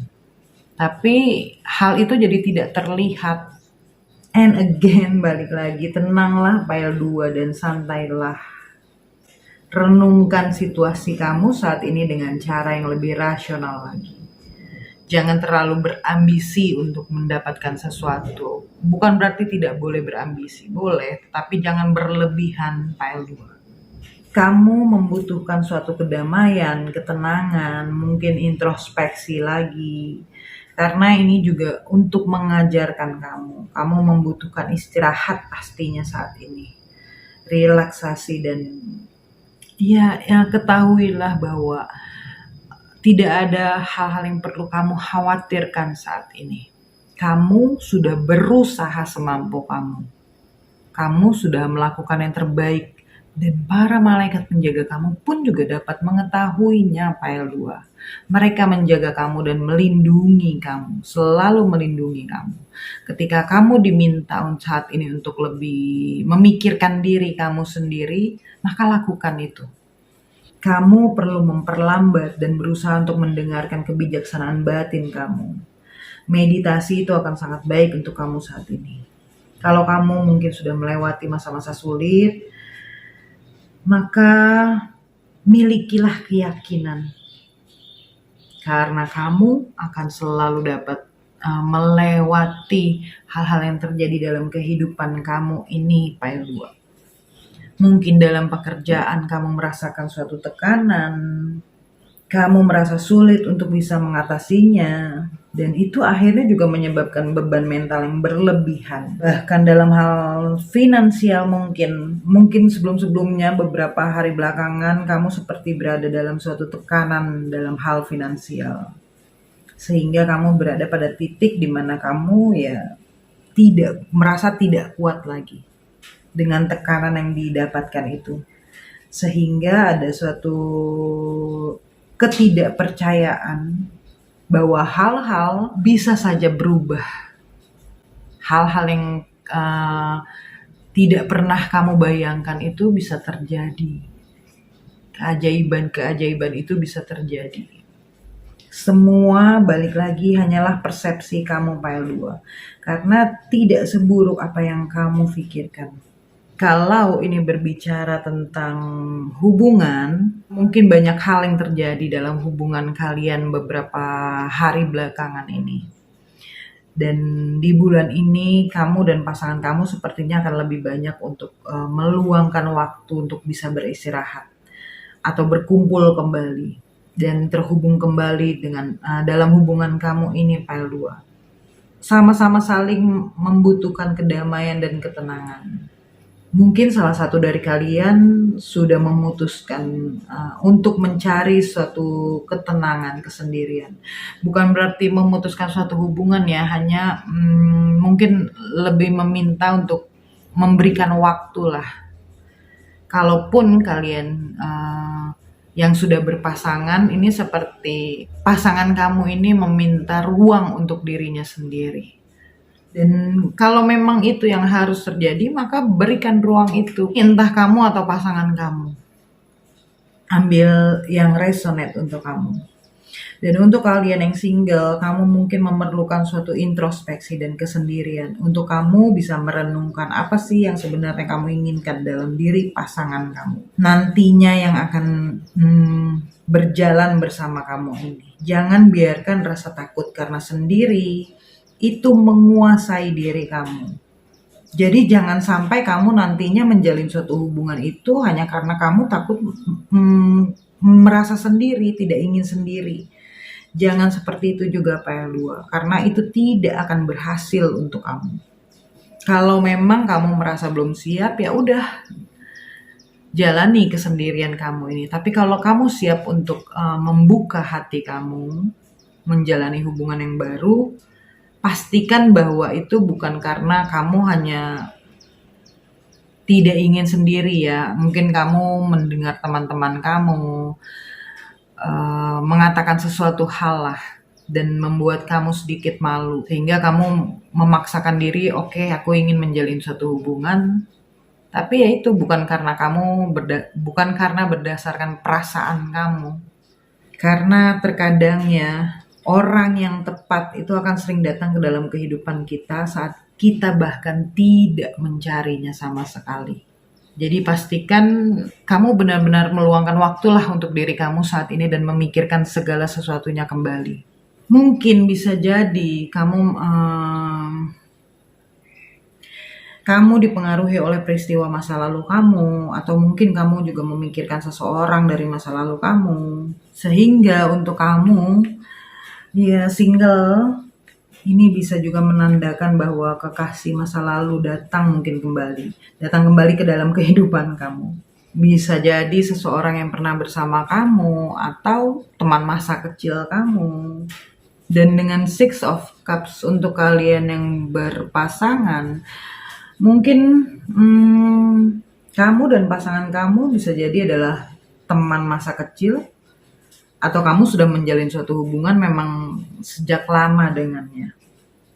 Tapi hal itu jadi tidak terlihat. And again, balik lagi, tenanglah pile 2 dan santailah. Renungkan situasi kamu saat ini dengan cara yang lebih rasional lagi. Jangan terlalu berambisi untuk mendapatkan sesuatu. Bukan berarti tidak boleh berambisi, boleh, tapi jangan berlebihan, pile 2. Kamu membutuhkan suatu kedamaian, ketenangan, mungkin introspeksi lagi. Karena ini juga untuk mengajarkan kamu. Kamu membutuhkan istirahat pastinya saat ini. Relaksasi dan ya ketahuilah bahwa tidak ada hal-hal yang perlu kamu khawatirkan saat ini. Kamu sudah berusaha semampu kamu. Kamu sudah melakukan yang terbaik. Dan para malaikat penjaga kamu pun juga dapat mengetahuinya, pile 2. Mereka menjaga kamu dan melindungi kamu, selalu melindungi kamu. Ketika kamu diminta saat ini untuk lebih memikirkan diri kamu sendiri, maka lakukan itu. Kamu perlu memperlambat dan berusaha untuk mendengarkan kebijaksanaan batin kamu. Meditasi itu akan sangat baik untuk kamu saat ini. Kalau kamu mungkin sudah melewati masa-masa sulit, maka milikilah keyakinan. Karena kamu akan selalu dapat melewati hal-hal yang terjadi dalam kehidupan kamu ini, pile 2. Mungkin dalam pekerjaan kamu merasakan suatu tekanan, kamu merasa sulit untuk bisa mengatasinya, dan itu akhirnya juga menyebabkan beban mental yang berlebihan. Bahkan dalam hal finansial mungkin sebelum-sebelumnya beberapa hari belakangan kamu seperti berada dalam suatu tekanan dalam hal finansial. Sehingga kamu berada pada titik di mana kamu merasa tidak kuat lagi dengan tekanan yang didapatkan itu. Sehingga ada suatu ketidakpercayaan bahwa hal-hal bisa saja berubah. Hal-hal yang tidak pernah kamu bayangkan itu bisa terjadi. Keajaiban-keajaiban itu bisa terjadi. Semua balik lagi hanyalah persepsi kamu, pile 2. Karena tidak seburuk apa yang kamu pikirkan. Kalau ini berbicara tentang hubungan, mungkin banyak hal yang terjadi dalam hubungan kalian beberapa hari belakangan ini. Dan di bulan ini kamu dan pasangan kamu sepertinya akan lebih banyak untuk meluangkan waktu untuk bisa beristirahat atau berkumpul kembali dan terhubung kembali dengan dalam hubungan kamu ini, pile 2. Sama-sama saling membutuhkan kedamaian dan ketenangan. Mungkin salah satu dari kalian sudah memutuskan untuk mencari suatu ketenangan, kesendirian. Bukan berarti memutuskan suatu hubungan ya, hanya mungkin lebih meminta untuk memberikan waktu lah. Kalaupun kalian yang sudah berpasangan, ini seperti pasangan kamu ini meminta ruang untuk dirinya sendiri. Dan kalau memang itu yang harus terjadi, maka berikan ruang itu. Entah kamu atau pasangan kamu. Ambil yang resonate untuk kamu. Dan untuk kalian yang single, kamu mungkin memerlukan suatu introspeksi dan kesendirian. Untuk kamu bisa merenungkan apa sih yang sebenarnya kamu inginkan dalam diri pasangan kamu. Nantinya yang akan berjalan bersama kamu ini. Jangan biarkan rasa takut karena sendiri itu menguasai diri kamu. Jadi jangan sampai kamu nantinya menjalin suatu hubungan itu hanya karena kamu takut merasa sendiri, tidak ingin sendiri. Jangan seperti itu juga, pile 2, karena itu tidak akan berhasil untuk kamu. Kalau memang kamu merasa belum siap, ya udah, jalani kesendirian kamu ini. Tapi kalau kamu siap untuk membuka hati kamu, menjalani hubungan yang baru, pastikan bahwa itu bukan karena kamu hanya tidak ingin sendiri ya. Mungkin kamu mendengar teman-teman kamu mengatakan sesuatu hal lah dan membuat kamu sedikit malu sehingga kamu memaksakan diri, oke, aku ingin menjalin suatu hubungan, tapi ya itu bukan karena bukan karena berdasarkan perasaan kamu. Karena terkadangnya orang yang tepat itu akan sering datang ke dalam kehidupan kita saat kita bahkan tidak mencarinya sama sekali. Jadi pastikan kamu benar-benar meluangkan waktulah untuk diri kamu saat ini dan memikirkan segala sesuatunya kembali. Mungkin bisa jadi kamu dipengaruhi oleh peristiwa masa lalu kamu, atau mungkin kamu juga memikirkan seseorang dari masa lalu kamu, sehingga untuk kamu ya single ini bisa juga menandakan bahwa kekasih masa lalu datang kembali ke dalam kehidupan kamu. Bisa jadi seseorang yang pernah bersama kamu atau teman masa kecil kamu. Dan dengan Six of Cups untuk kalian yang berpasangan, mungkin kamu dan pasangan kamu bisa jadi adalah teman masa kecil, atau kamu sudah menjalin suatu hubungan memang sejak lama dengannya.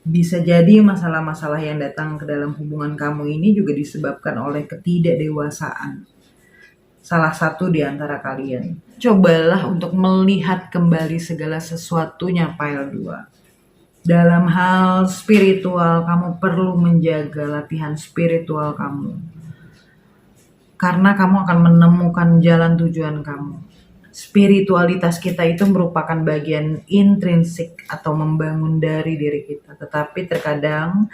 Bisa jadi masalah-masalah yang datang ke dalam hubungan kamu ini juga disebabkan oleh ketidakdewasaan salah satu di antara kalian. Cobalah untuk melihat kembali segala sesuatunya pile 2. Dalam hal spiritual, kamu perlu menjaga latihan spiritual kamu. Karena kamu akan menemukan jalan tujuan kamu. Spiritualitas kita itu merupakan bagian intrinsik atau membangun dari diri kita. Tetapi terkadang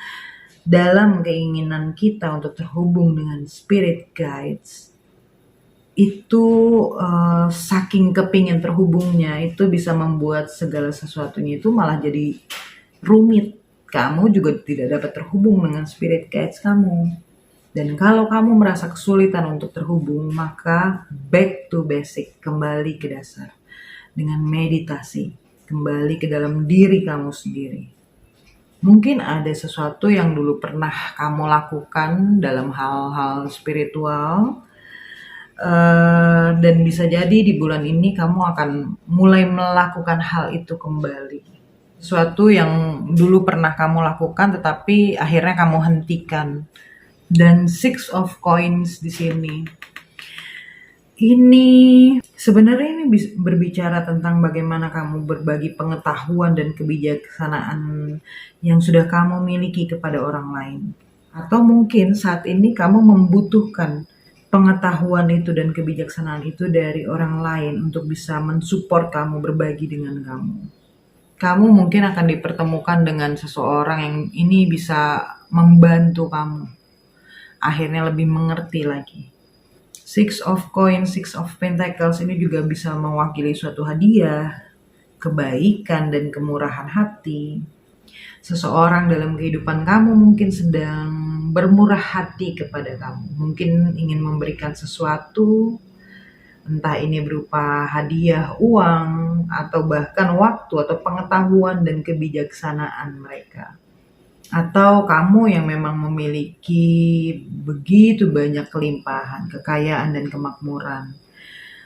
dalam keinginan kita untuk terhubung dengan spirit guides, itu saking kepingin terhubungnya, itu bisa membuat segala sesuatunya itu malah jadi rumit. Kamu juga tidak dapat terhubung dengan spirit guides kamu. Dan kalau kamu merasa kesulitan untuk terhubung, maka back to basic, kembali ke dasar. Dengan meditasi, kembali ke dalam diri kamu sendiri. Mungkin ada sesuatu yang dulu pernah kamu lakukan dalam hal-hal spiritual, dan bisa jadi di bulan ini kamu akan mulai melakukan hal itu kembali. Sesuatu yang dulu pernah kamu lakukan tetapi akhirnya kamu hentikan. Dan Six of Coins di sini. Ini sebenarnya ini berbicara tentang bagaimana kamu berbagi pengetahuan dan kebijaksanaan yang sudah kamu miliki kepada orang lain. Atau mungkin saat ini kamu membutuhkan pengetahuan itu dan kebijaksanaan itu dari orang lain untuk bisa mensupport kamu, berbagi dengan kamu. Kamu mungkin akan dipertemukan dengan seseorang yang ini bisa membantu kamu akhirnya lebih mengerti lagi. Six of Coins, Six of Pentacles ini juga bisa mewakili suatu hadiah, kebaikan dan kemurahan hati. Seseorang dalam kehidupan kamu mungkin sedang bermurah hati kepada kamu. Mungkin ingin memberikan sesuatu, entah ini berupa hadiah, uang, atau bahkan waktu atau pengetahuan dan kebijaksanaan mereka. Atau kamu yang memang memiliki begitu banyak kelimpahan, kekayaan dan kemakmuran,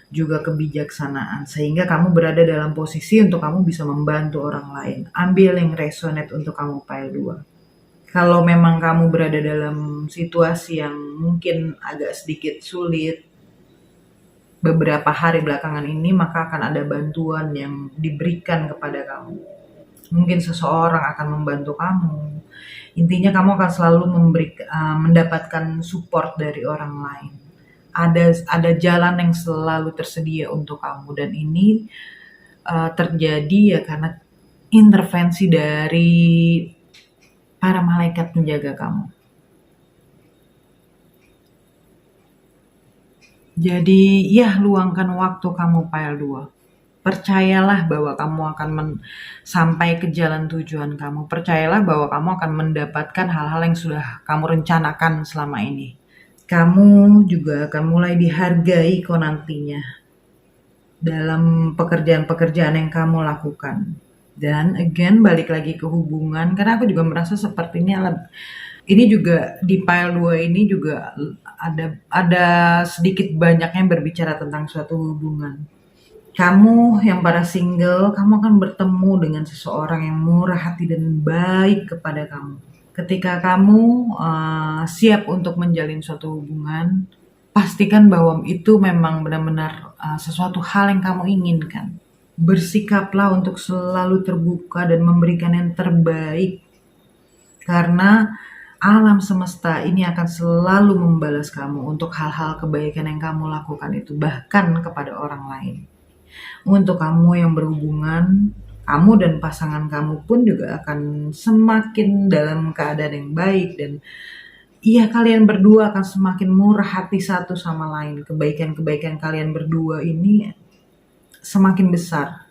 juga kebijaksanaan, sehingga kamu berada dalam posisi untuk kamu bisa membantu orang lain. Ambil yang resonate untuk kamu pile 2. Kalau memang kamu berada dalam situasi yang mungkin agak sedikit sulit beberapa hari belakangan ini, maka akan ada bantuan yang diberikan kepada kamu. Mungkin seseorang akan membantu kamu. Intinya kamu akan selalu mendapatkan support dari orang lain. Ada jalan yang selalu tersedia untuk kamu, dan ini terjadi ya karena intervensi dari para malaikat penjaga kamu. Jadi ya, luangkan waktu kamu pile 2. Percayalah bahwa kamu akan sampai ke jalan tujuan kamu. Percayalah bahwa kamu akan mendapatkan hal-hal yang sudah kamu rencanakan selama ini. Kamu juga akan mulai dihargai kok nantinya dalam pekerjaan-pekerjaan yang kamu lakukan. Dan again balik lagi ke hubungan, karena aku juga merasa sepertinya ini juga di pile 2 ini juga ada sedikit banyaknya berbicara tentang suatu hubungan. Kamu yang para single, kamu akan bertemu dengan seseorang yang murah hati dan baik kepada kamu. Ketika kamu siap untuk menjalin suatu hubungan, pastikan bahwa itu memang benar-benar sesuatu hal yang kamu inginkan. Bersikaplah untuk selalu terbuka dan memberikan yang terbaik, karena alam semesta ini akan selalu membalas kamu untuk hal-hal kebaikan yang kamu lakukan itu, bahkan kepada orang lain. Untuk kamu yang berhubungan, kamu dan pasangan kamu pun juga akan semakin dalam keadaan yang baik, dan kalian berdua akan semakin murah hati satu sama lain. Kebaikan-kebaikan kalian berdua ini semakin besar.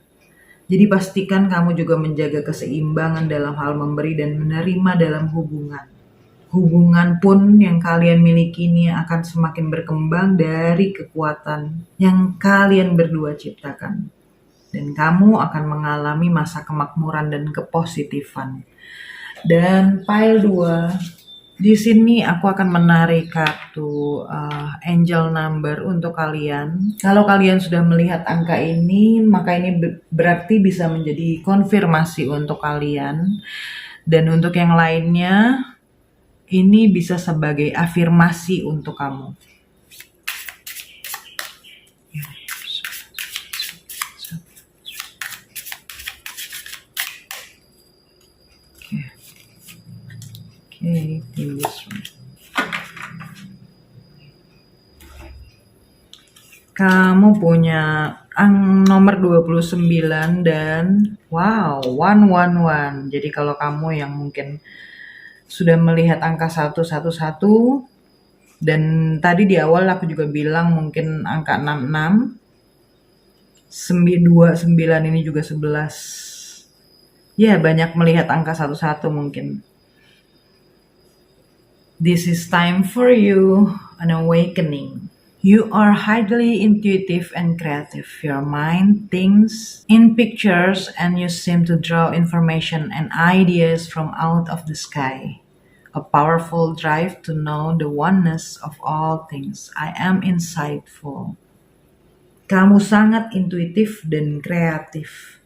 Jadi pastikan kamu juga menjaga keseimbangan dalam hal memberi dan menerima dalam hubungan. Hubungan pun yang kalian miliki ini akan semakin berkembang dari kekuatan yang kalian berdua ciptakan. Dan kamu akan mengalami masa kemakmuran dan kepositifan. Dan pile 2, di sini aku akan menarik kartu angel number untuk kalian. Kalau kalian sudah melihat angka ini, maka ini berarti bisa menjadi konfirmasi untuk kalian. Dan untuk yang lainnya, ini bisa sebagai afirmasi untuk kamu. Okay, this one. Kamu punya nomor 29 dan wow, 111. Jadi kalau kamu yang mungkin sudah melihat angka 111, dan tadi di awal aku juga bilang mungkin angka 66, 29 ini juga 11. Ya, banyak melihat angka 11 mungkin. This is time for you, an awakening. You are highly intuitive and creative. Your mind thinks in pictures and you seem to draw information and ideas from out of the sky. A powerful drive to know the oneness of all things. I am insightful. Kamu sangat intuitif dan kreatif.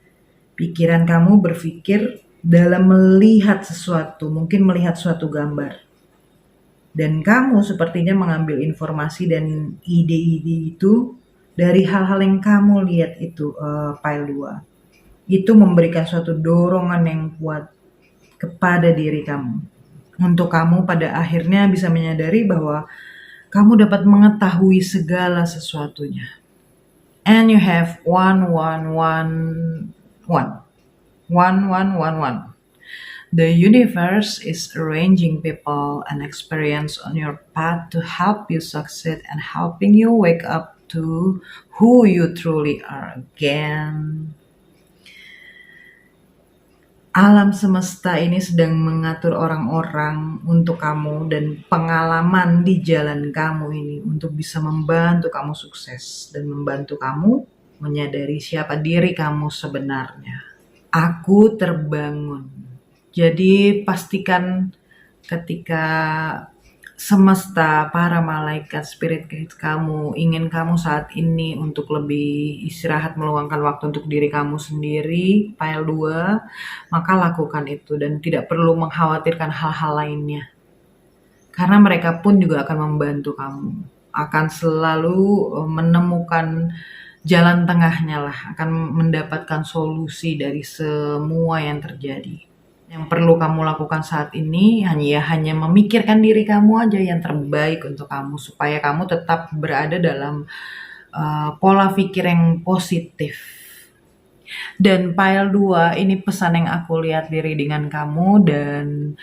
Pikiran kamu berpikir dalam melihat sesuatu, mungkin melihat suatu gambar. Dan kamu sepertinya mengambil informasi dan ide-ide itu dari hal-hal yang kamu lihat itu, pile 2. Itu memberikan suatu dorongan yang kuat kepada diri kamu. Untuk kamu pada akhirnya bisa menyadari bahwa kamu dapat mengetahui segala sesuatunya. And you have 1111. 1111. The universe is arranging people and experience on your path to help you succeed and helping you wake up to who you truly are again. Alam semesta ini sedang mengatur orang-orang untuk kamu dan pengalaman di jalan kamu ini untuk bisa membantu kamu sukses dan membantu kamu menyadari siapa diri kamu sebenarnya. Aku terbangun. Jadi pastikan ketika semesta, para malaikat, spirit guide kamu ingin kamu saat ini untuk lebih istirahat, meluangkan waktu untuk diri kamu sendiri, pile 2, maka lakukan itu dan tidak perlu mengkhawatirkan hal-hal lainnya. Karena mereka pun juga akan membantu kamu, akan selalu menemukan jalan tengahnya lah, akan mendapatkan solusi dari semua yang terjadi. Yang perlu kamu lakukan saat ini hanya memikirkan diri kamu aja yang terbaik untuk kamu, supaya kamu tetap berada dalam pola pikir yang positif. Dan pile 2 ini pesan yang aku lihat diri dengan kamu dan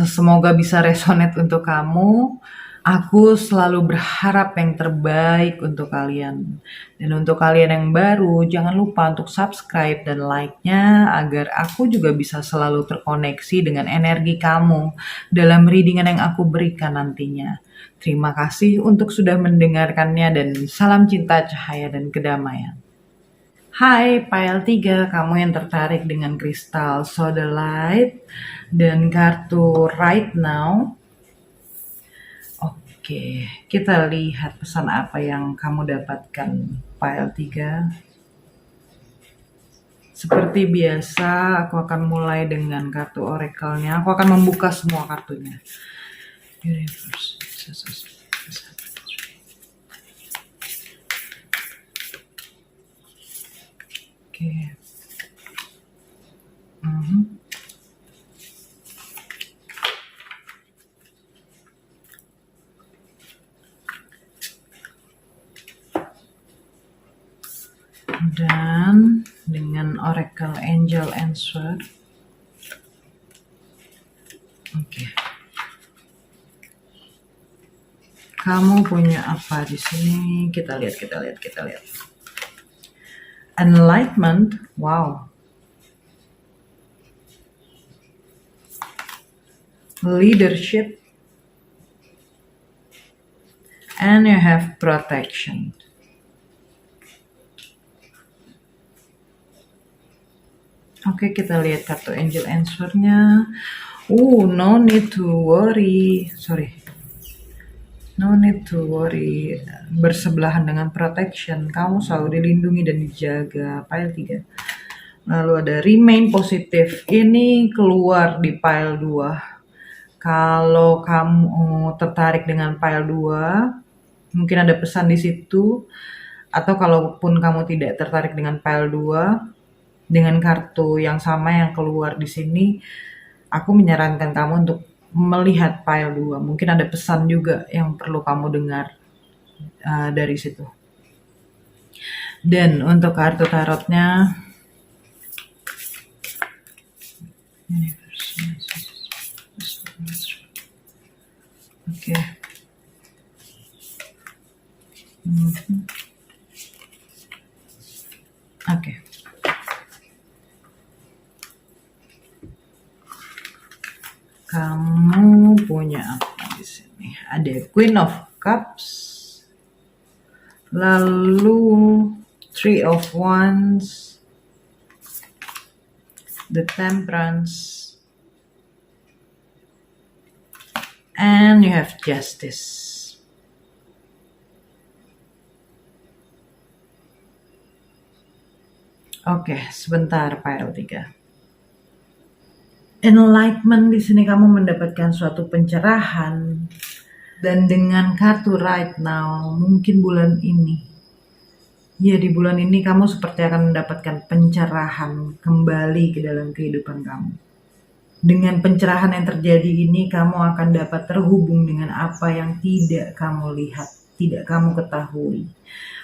semoga bisa resonate untuk kamu. Aku selalu berharap yang terbaik untuk kalian. Dan untuk kalian yang baru, jangan lupa untuk subscribe dan like-nya agar aku juga bisa selalu terkoneksi dengan energi kamu dalam readingan yang aku berikan nantinya. Terima kasih untuk sudah mendengarkannya dan salam cinta, cahaya, dan kedamaian. Hai Pile 3, kamu yang tertarik dengan kristal Sodalite dan kartu Right Now. Oke, kita lihat pesan apa yang kamu dapatkan, Pile 3. Seperti biasa, aku akan mulai dengan kartu oracle-nya. Aku akan membuka semua kartunya. Universe. Oke. Dan dengan Oracle Angel Answer. Oke. Kamu punya apa di sini? Kita lihat. Enlightenment. Wow. Leadership. And you have protection. Oke, kita lihat kartu Angel Answer-nya. No need to worry. No need to worry. Bersebelahan dengan protection. Kamu selalu dilindungi dan dijaga. Pile 3. Lalu ada remain positif. Ini keluar di pile 2. Kalau kamu tertarik dengan pile 2, mungkin ada pesan di situ. Atau kalaupun kamu tidak tertarik dengan pile 2, dengan kartu yang sama yang keluar di sini, aku menyarankan kamu untuk melihat pile 2. Mungkin ada pesan juga yang perlu kamu dengar dari situ. Dan untuk kartu tarotnya, oke. Oke. Kamu punya apa di sini? Ada Queen of Cups, lalu Three of Wands, the Temperance, and you have Justice. Oke, sebentar pile 3. Enlightenment di sini kamu mendapatkan suatu pencerahan, dan dengan kartu Right Now mungkin bulan ini, ya di bulan ini kamu seperti akan mendapatkan pencerahan kembali ke dalam kehidupan kamu. Dengan pencerahan yang terjadi ini, kamu akan dapat terhubung dengan apa yang tidak kamu lihat, tidak kamu ketahui.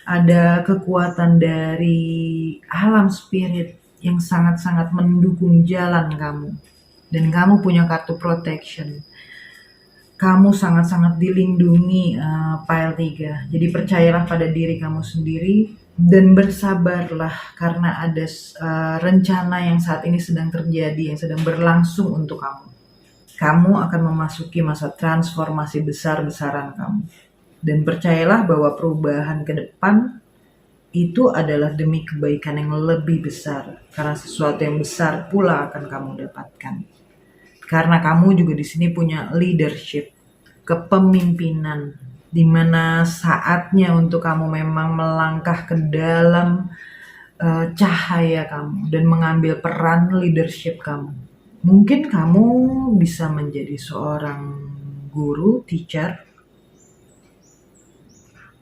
Ada kekuatan dari alam spirit yang sangat-sangat mendukung jalan kamu. Dan kamu punya kartu protection. Kamu sangat-sangat dilindungi, pile 3. Jadi percayalah pada diri kamu sendiri dan bersabarlah karena ada rencana yang saat ini sedang terjadi, yang sedang berlangsung untuk kamu. Kamu akan memasuki masa transformasi besar-besaran kamu. Dan percayalah bahwa perubahan ke depan itu adalah demi kebaikan yang lebih besar. Karena sesuatu yang besar pula akan kamu dapatkan. Karena kamu juga di sini punya leadership, kepemimpinan, di mana saatnya untuk kamu memang melangkah ke dalam cahaya kamu dan mengambil peran leadership kamu. Mungkin kamu bisa menjadi seorang guru, teacher,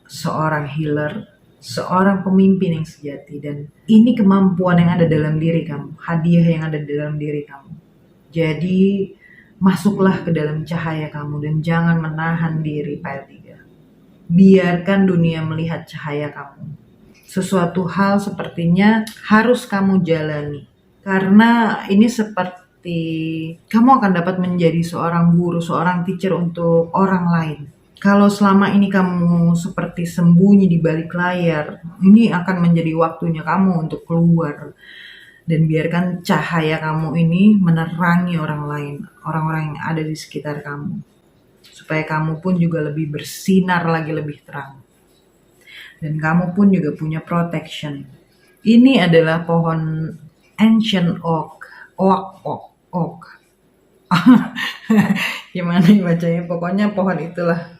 seorang healer, seorang pemimpin yang sejati, dan ini kemampuan yang ada dalam diri kamu, hadiah yang ada dalam diri kamu. Jadi masuklah ke dalam cahaya kamu dan jangan menahan diri, pile 3. Biarkan dunia melihat cahaya kamu. Sesuatu hal sepertinya harus kamu jalani. Karena ini seperti kamu akan dapat menjadi seorang guru, seorang teacher untuk orang lain. Kalau selama ini kamu seperti sembunyi di balik layar, ini akan menjadi waktunya kamu untuk keluar dan biarkan cahaya kamu ini menerangi orang lain, orang-orang yang ada di sekitar kamu, supaya kamu pun juga lebih bersinar lagi, lebih terang. Dan kamu pun juga punya protection. Ini adalah pohon ancient oak, oak. Gimana ya bacanya? Pokoknya pohon itulah.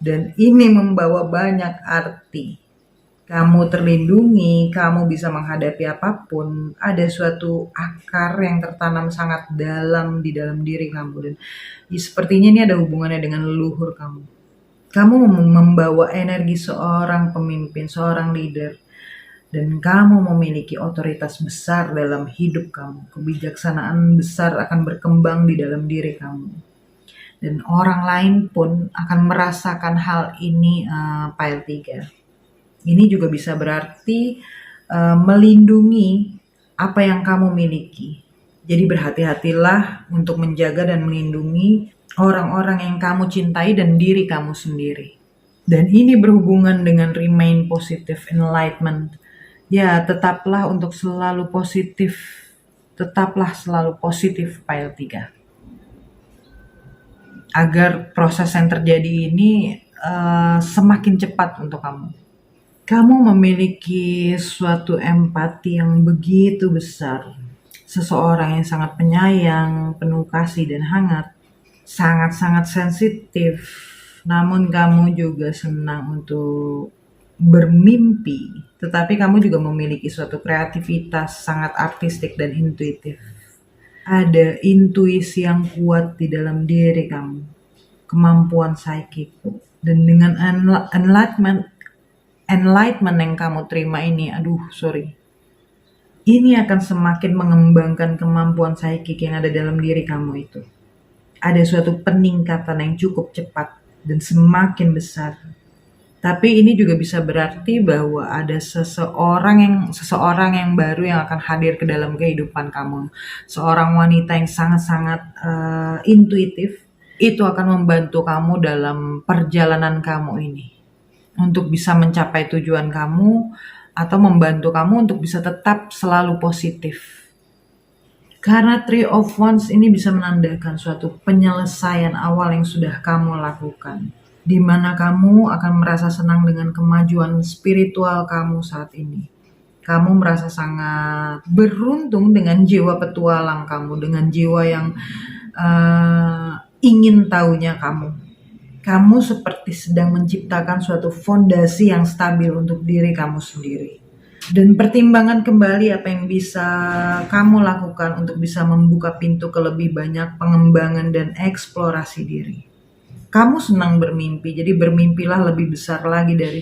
Dan ini membawa banyak arti. Kamu terlindungi, kamu bisa menghadapi apapun. Ada suatu akar yang tertanam sangat dalam di dalam diri kamu. Dan sepertinya ini ada hubungannya dengan leluhur kamu. Kamu membawa energi seorang pemimpin, seorang leader. Dan kamu memiliki otoritas besar dalam hidup kamu. Kebijaksanaan besar akan berkembang di dalam diri kamu. Dan orang lain pun akan merasakan hal ini, pile 3. Ini juga bisa berarti melindungi apa yang kamu miliki. Jadi berhati-hatilah untuk menjaga dan melindungi orang-orang yang kamu cintai dan diri kamu sendiri. Dan ini berhubungan dengan remain positive enlightenment. Ya, tetaplah untuk selalu positif. Tetaplah selalu positif pile 3. Agar proses yang terjadi ini semakin cepat untuk kamu. Kamu memiliki suatu empati yang begitu besar. Seseorang yang sangat penyayang, penuh kasih dan hangat. Sangat-sangat sensitif. Namun kamu juga senang untuk bermimpi. Tetapi kamu juga memiliki suatu kreativitas sangat artistik dan intuitif. Ada intuisi yang kuat di dalam diri kamu, kemampuan psychic, dan dengan enlightenment yang kamu terima ini, ini akan semakin mengembangkan kemampuan psychic yang ada dalam diri kamu itu. Ada suatu peningkatan yang cukup cepat dan semakin besar. Tapi ini juga bisa berarti bahwa ada seseorang yang baru yang akan hadir ke dalam kehidupan kamu. Seorang wanita yang sangat-sangat intuitif. Itu akan membantu kamu dalam perjalanan kamu ini. Untuk bisa mencapai tujuan kamu atau membantu kamu untuk bisa tetap selalu positif. Karena Three of Wands ini bisa menandakan suatu penyelesaian awal yang sudah kamu lakukan. Di mana kamu akan merasa senang dengan kemajuan spiritual kamu saat ini. Kamu merasa sangat beruntung dengan jiwa petualang kamu, dengan jiwa yang ingin tahunya kamu. Kamu seperti sedang menciptakan suatu fondasi yang stabil untuk diri kamu sendiri. Dan pertimbangan kembali apa yang bisa kamu lakukan untuk bisa membuka pintu ke lebih banyak pengembangan dan eksplorasi diri. Kamu senang bermimpi, jadi bermimpilah lebih besar lagi dari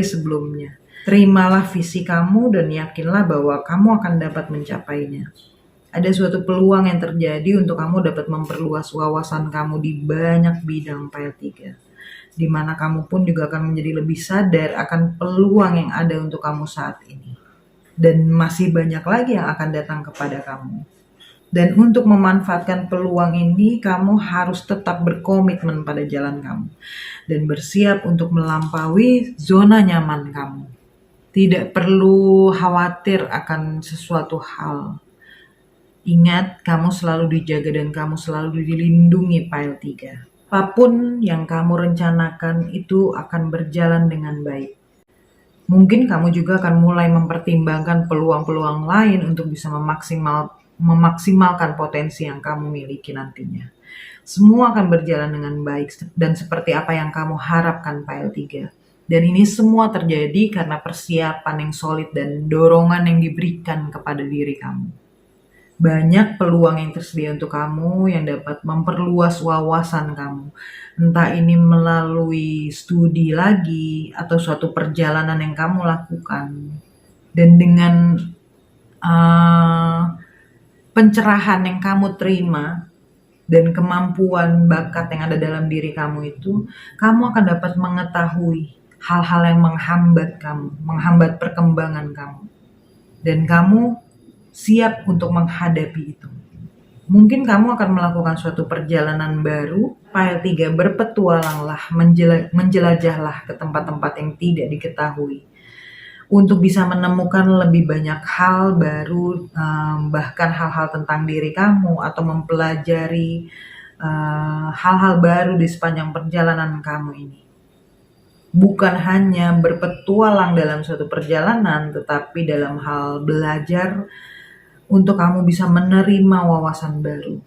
sebelumnya. Terimalah visi kamu dan yakinlah bahwa kamu akan dapat mencapainya. Ada suatu peluang yang terjadi untuk kamu dapat memperluas wawasan kamu di banyak bidang pile 3. Di mana kamu pun juga akan menjadi lebih sadar akan peluang yang ada untuk kamu saat ini. Dan masih banyak lagi yang akan datang kepada kamu. Dan untuk memanfaatkan peluang ini, kamu harus tetap berkomitmen pada jalan kamu. Dan bersiap untuk melampaui zona nyaman kamu. Tidak perlu khawatir akan sesuatu hal. Ingat, kamu selalu dijaga dan kamu selalu dilindungi pile 3. Apapun yang kamu rencanakan itu akan berjalan dengan baik. Mungkin kamu juga akan mulai mempertimbangkan peluang-peluang lain untuk bisa memaksimalkan potensi yang kamu miliki nantinya. Semua akan berjalan dengan baik dan seperti apa yang kamu harapkan pile 3. Dan ini semua terjadi karena persiapan yang solid dan dorongan yang diberikan kepada diri kamu. Banyak peluang yang tersedia untuk kamu yang dapat memperluas wawasan kamu. Entah ini melalui studi lagi atau suatu perjalanan yang kamu lakukan. Dan dengan pencerahan yang kamu terima dan kemampuan bakat yang ada dalam diri kamu itu, kamu akan dapat mengetahui hal-hal yang menghambat perkembangan kamu. Dan kamu siap untuk menghadapi itu. Mungkin kamu akan melakukan suatu perjalanan baru. File 3, berpetualanglah, menjelajahlah ke tempat-tempat yang tidak diketahui. Untuk bisa menemukan lebih banyak hal baru, bahkan hal-hal tentang diri kamu, atau mempelajari hal-hal baru di sepanjang perjalanan kamu ini. Bukan hanya berpetualang dalam suatu perjalanan, tetapi dalam hal belajar untuk kamu bisa menerima wawasan baru.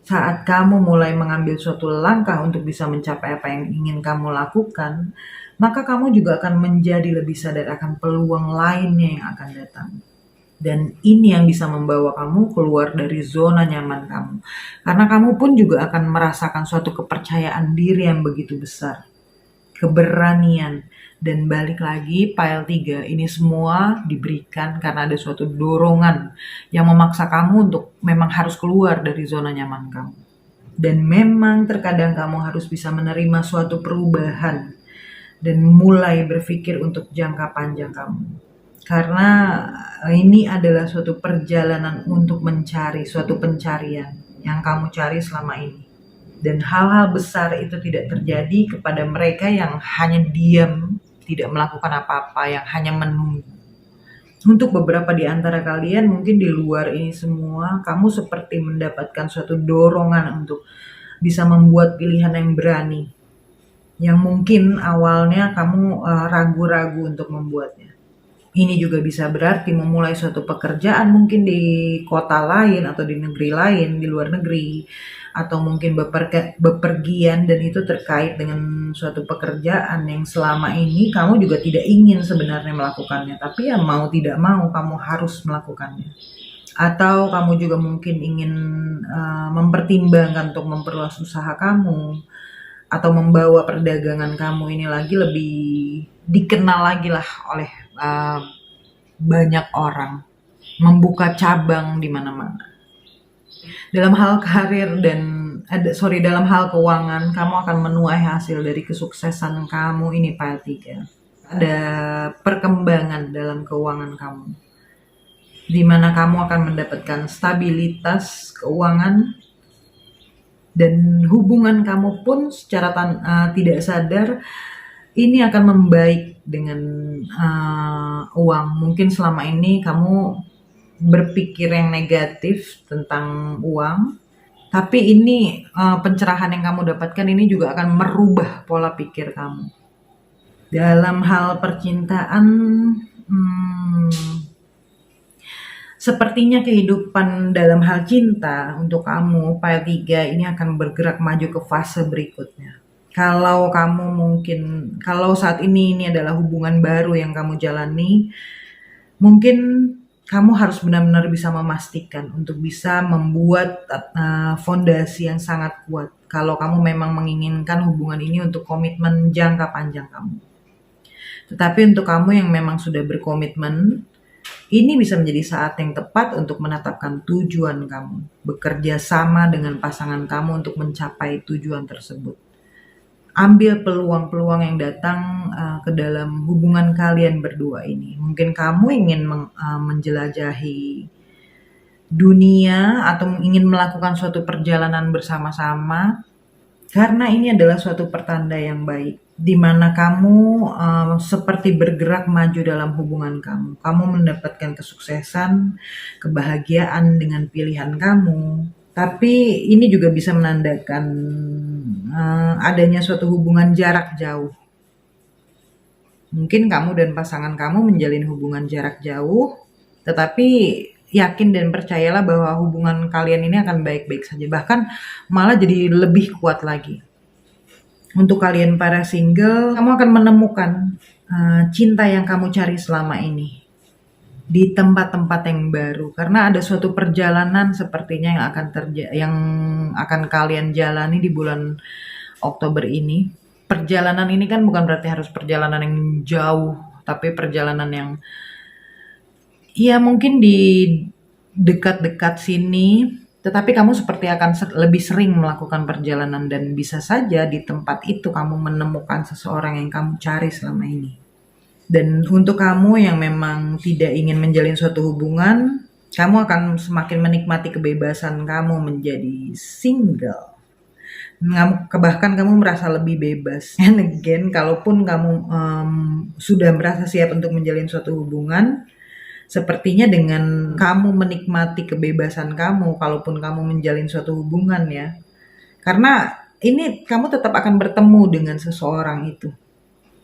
Saat kamu mulai mengambil suatu langkah untuk bisa mencapai apa yang ingin kamu lakukan, maka kamu juga akan menjadi lebih sadar akan peluang lainnya yang akan datang. Dan ini yang bisa membawa kamu keluar dari zona nyaman kamu. Karena kamu pun juga akan merasakan suatu kepercayaan diri yang begitu besar. Keberanian. Dan balik lagi, file 3, ini semua diberikan karena ada suatu dorongan yang memaksa kamu untuk memang harus keluar dari zona nyaman kamu. Dan memang terkadang kamu harus bisa menerima suatu perubahan dan mulai berpikir untuk jangka panjang kamu. Karena ini adalah suatu perjalanan untuk mencari suatu pencarian yang kamu cari selama ini. Dan hal-hal besar itu tidak terjadi kepada mereka yang hanya diam, tidak melakukan apa-apa, yang hanya menunggu. Untuk beberapa di antara kalian mungkin di luar ini semua, kamu seperti mendapatkan suatu dorongan untuk bisa membuat pilihan yang berani, yang mungkin awalnya kamu ragu-ragu untuk membuatnya. Ini juga bisa berarti memulai suatu pekerjaan mungkin di kota lain atau di negeri lain, di luar negeri, atau mungkin bepergian, dan itu terkait dengan suatu pekerjaan yang selama ini kamu juga tidak ingin sebenarnya melakukannya, tapi ya mau tidak mau kamu harus melakukannya. Atau kamu juga mungkin ingin mempertimbangkan untuk memperluas usaha kamu, atau membawa perdagangan kamu ini lagi lebih dikenal lagi lah oleh banyak orang, membuka cabang di mana-mana. Dalam hal karir dan dalam hal keuangan, kamu akan menuai hasil dari kesuksesan kamu ini, file 3. Ada perkembangan dalam keuangan kamu, di mana kamu akan mendapatkan stabilitas keuangan, dan hubungan kamu pun secara tidak sadar ini akan membaik dengan uang. Mungkin selama ini kamu berpikir yang negatif tentang uang, tapi ini pencerahan yang kamu dapatkan ini juga akan merubah pola pikir kamu. Dalam hal percintaan, sepertinya kehidupan dalam hal cinta untuk kamu, file 3, ini akan bergerak maju ke fase berikutnya. Kalau saat ini adalah hubungan baru yang kamu jalani, mungkin kamu harus benar-benar bisa memastikan untuk bisa membuat fondasi yang sangat kuat. Kalau kamu memang menginginkan hubungan ini untuk komitmen jangka panjang kamu. Tetapi untuk kamu yang memang sudah berkomitmen, ini bisa menjadi saat yang tepat untuk menetapkan tujuan kamu. Bekerja sama dengan pasangan kamu untuk mencapai tujuan tersebut. Ambil peluang-peluang yang datang ke dalam hubungan kalian berdua ini. Mungkin kamu ingin menjelajahi dunia atau ingin melakukan suatu perjalanan bersama-sama, karena ini adalah suatu pertanda yang baik, di mana kamu seperti bergerak maju dalam hubungan kamu. Kamu mendapatkan kesuksesan, kebahagiaan dengan pilihan kamu. Tapi ini juga bisa menandakan adanya suatu hubungan jarak jauh. Mungkin kamu dan pasangan kamu menjalin hubungan jarak jauh, tetapi yakin dan percayalah bahwa hubungan kalian ini akan baik-baik saja. Bahkan malah jadi lebih kuat lagi. Untuk kalian para single, kamu akan menemukan cinta yang kamu cari selama ini di tempat-tempat yang baru, karena ada suatu perjalanan sepertinya yang akan kalian jalani di bulan Oktober ini. Perjalanan ini kan bukan berarti harus perjalanan yang jauh, tapi perjalanan yang ya mungkin di dekat-dekat sini, tetapi kamu seperti akan lebih sering melakukan perjalanan, dan bisa saja di tempat itu kamu menemukan seseorang yang kamu cari selama ini. Dan untuk kamu yang memang tidak ingin menjalin suatu hubungan, Kamu akan semakin menikmati kebebasan kamu menjadi single. Bahkan kamu merasa lebih bebas. And again, kalaupun kamu sudah merasa siap untuk menjalin suatu hubungan, sepertinya dengan kamu menikmati kebebasan kamu, kalaupun kamu menjalin suatu hubungan ya, karena ini kamu tetap akan bertemu dengan seseorang itu.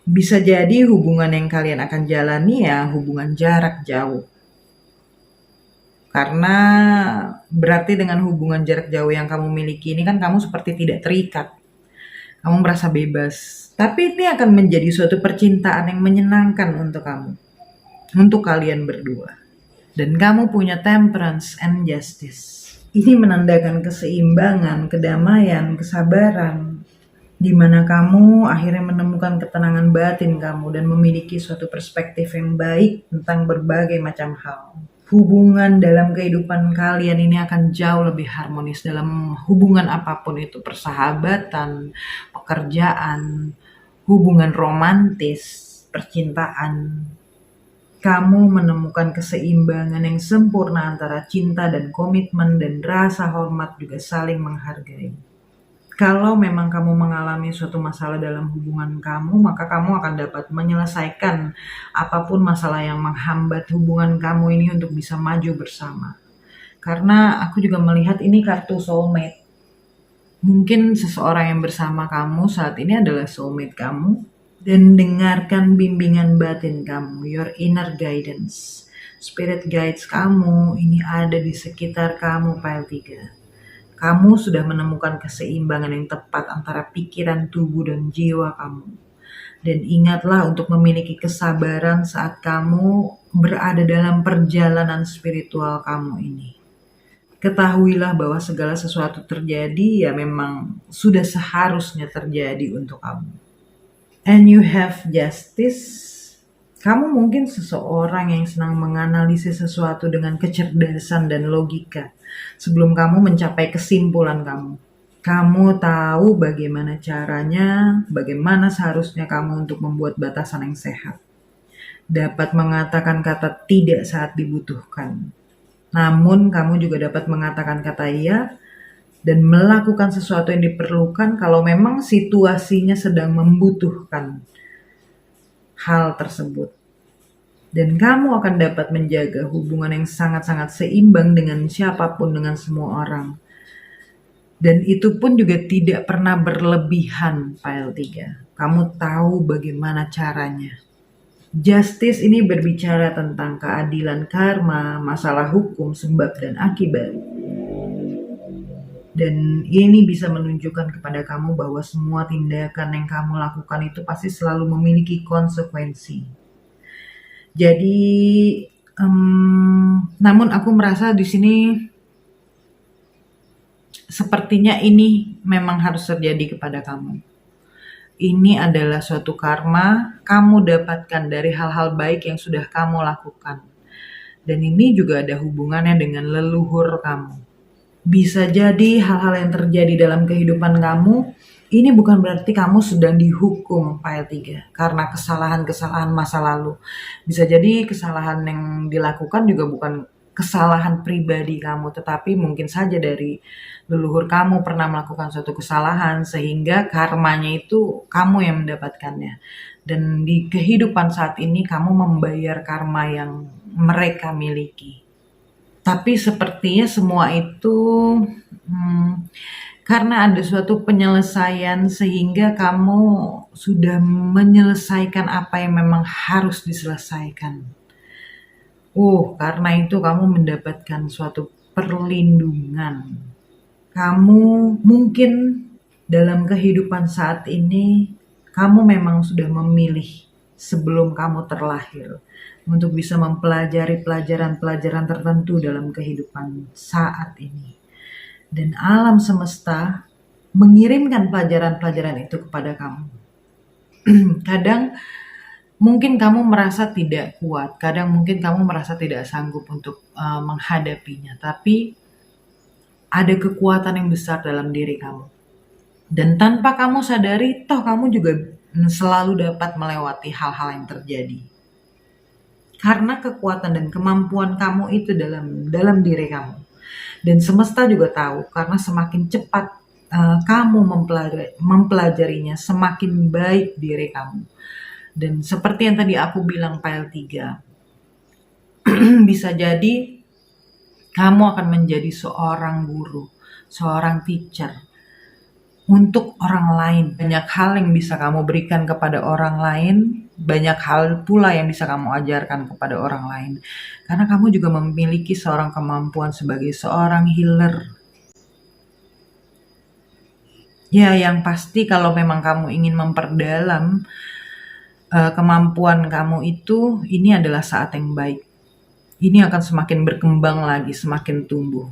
Bisa jadi hubungan yang kalian akan jalani ya hubungan jarak jauh. Karena berarti dengan hubungan jarak jauh yang kamu miliki ini kan kamu seperti tidak terikat. Kamu merasa bebas. Tapi ini akan menjadi suatu percintaan yang menyenangkan untuk kamu. Untuk kalian berdua. Dan kamu punya temperance and justice. Ini menandakan keseimbangan, kedamaian, kesabaran. Di mana kamu akhirnya menemukan ketenangan batin kamu dan memiliki suatu perspektif yang baik tentang berbagai macam hal. Hubungan dalam kehidupan kalian ini akan jauh lebih harmonis dalam hubungan apapun itu, persahabatan, pekerjaan, hubungan romantis, percintaan. Kamu menemukan keseimbangan yang sempurna antara cinta dan komitmen dan rasa hormat juga saling menghargai. Kalau memang kamu mengalami suatu masalah dalam hubungan kamu, maka kamu akan dapat menyelesaikan apapun masalah yang menghambat hubungan kamu ini untuk bisa maju bersama. Karena aku juga melihat ini kartu soulmate. Mungkin seseorang yang bersama kamu saat ini adalah soulmate kamu. Dan dengarkan bimbingan batin kamu, your inner guidance. Spirit guides kamu ini ada di sekitar kamu, pile 3. Kamu sudah menemukan keseimbangan yang tepat antara pikiran, tubuh, dan jiwa kamu. Dan ingatlah untuk memiliki kesabaran saat kamu berada dalam perjalanan spiritual kamu ini. Ketahuilah bahwa segala sesuatu terjadi ya memang sudah seharusnya terjadi untuk kamu. And you have justice. Kamu mungkin seseorang yang senang menganalisis sesuatu dengan kecerdasan dan logika sebelum kamu mencapai kesimpulan kamu. Kamu tahu bagaimana caranya, bagaimana seharusnya kamu untuk membuat batasan yang sehat. Dapat mengatakan kata tidak saat dibutuhkan. Namun kamu juga dapat mengatakan kata iya dan melakukan sesuatu yang diperlukan kalau memang situasinya sedang membutuhkan hal tersebut. Dan kamu akan dapat menjaga hubungan yang sangat-sangat seimbang dengan siapapun, dengan semua orang. Dan itu pun juga tidak pernah berlebihan, pile 3. Kamu tahu bagaimana caranya. Justice ini berbicara tentang keadilan karma, masalah hukum, sebab dan akibat. Dan ini bisa menunjukkan kepada kamu bahwa semua tindakan yang kamu lakukan itu pasti selalu memiliki konsekuensi. Jadi, namun aku merasa di sini sepertinya ini memang harus terjadi kepada kamu. Ini adalah suatu karma kamu dapatkan dari hal-hal baik yang sudah kamu lakukan. Dan ini juga ada hubungannya dengan leluhur kamu. Bisa jadi hal-hal yang terjadi dalam kehidupan kamu, ini bukan berarti kamu sedang dihukum, pile 3, karena kesalahan-kesalahan masa lalu. Bisa jadi kesalahan yang dilakukan juga bukan kesalahan pribadi kamu, tetapi mungkin saja dari leluhur kamu pernah melakukan suatu kesalahan, sehingga karmanya itu kamu yang mendapatkannya. Dan di kehidupan saat ini kamu membayar karma yang mereka miliki. Tapi sepertinya semua itu karena ada suatu penyelesaian sehingga kamu sudah menyelesaikan apa yang memang harus diselesaikan. Karena itu kamu mendapatkan suatu perlindungan. Kamu mungkin dalam kehidupan saat ini, kamu memang sudah memilih sebelum kamu terlahir untuk bisa mempelajari pelajaran-pelajaran tertentu dalam kehidupan saat ini. Dan alam semesta mengirimkan pelajaran-pelajaran itu kepada kamu. Kadang mungkin kamu merasa tidak kuat, kadang mungkin kamu merasa tidak sanggup untuk menghadapinya, tapi ada kekuatan yang besar dalam diri kamu. Dan tanpa kamu sadari, toh kamu juga selalu dapat melewati hal-hal yang terjadi. Karena kekuatan dan kemampuan kamu itu dalam diri kamu. Dan semesta juga tahu, karena semakin cepat kamu mempelajarinya, semakin baik diri kamu. Dan seperti yang tadi aku bilang pile 3, bisa jadi kamu akan menjadi seorang guru, seorang teacher untuk orang lain. Banyak hal yang bisa kamu berikan kepada orang lain, banyak hal pula yang bisa kamu ajarkan kepada orang lain. Karena kamu juga memiliki seorang kemampuan sebagai seorang healer. Ya, yang pasti kalau memang kamu ingin memperdalam kemampuan kamu itu, ini adalah saat yang baik. Ini akan semakin berkembang lagi, semakin tumbuh.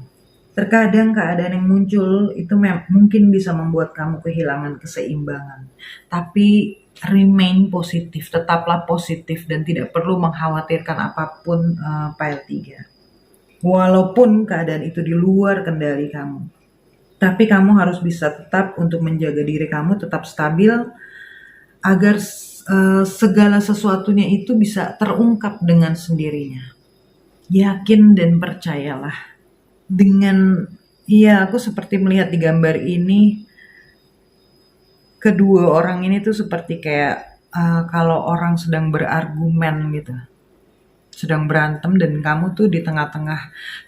Terkadang keadaan yang muncul itu mungkin bisa membuat kamu kehilangan keseimbangan. Tapi remain positif, tetaplah positif dan tidak perlu mengkhawatirkan apapun pile 3. Walaupun keadaan itu di luar kendali kamu. Tapi kamu harus bisa tetap untuk menjaga diri kamu tetap stabil agar segala sesuatunya itu bisa terungkap dengan sendirinya. Yakin dan percayalah. Aku seperti melihat di gambar ini, kedua orang ini tuh seperti kayak kalau orang sedang berargumen gitu. Sedang berantem dan kamu tuh di tengah-tengah,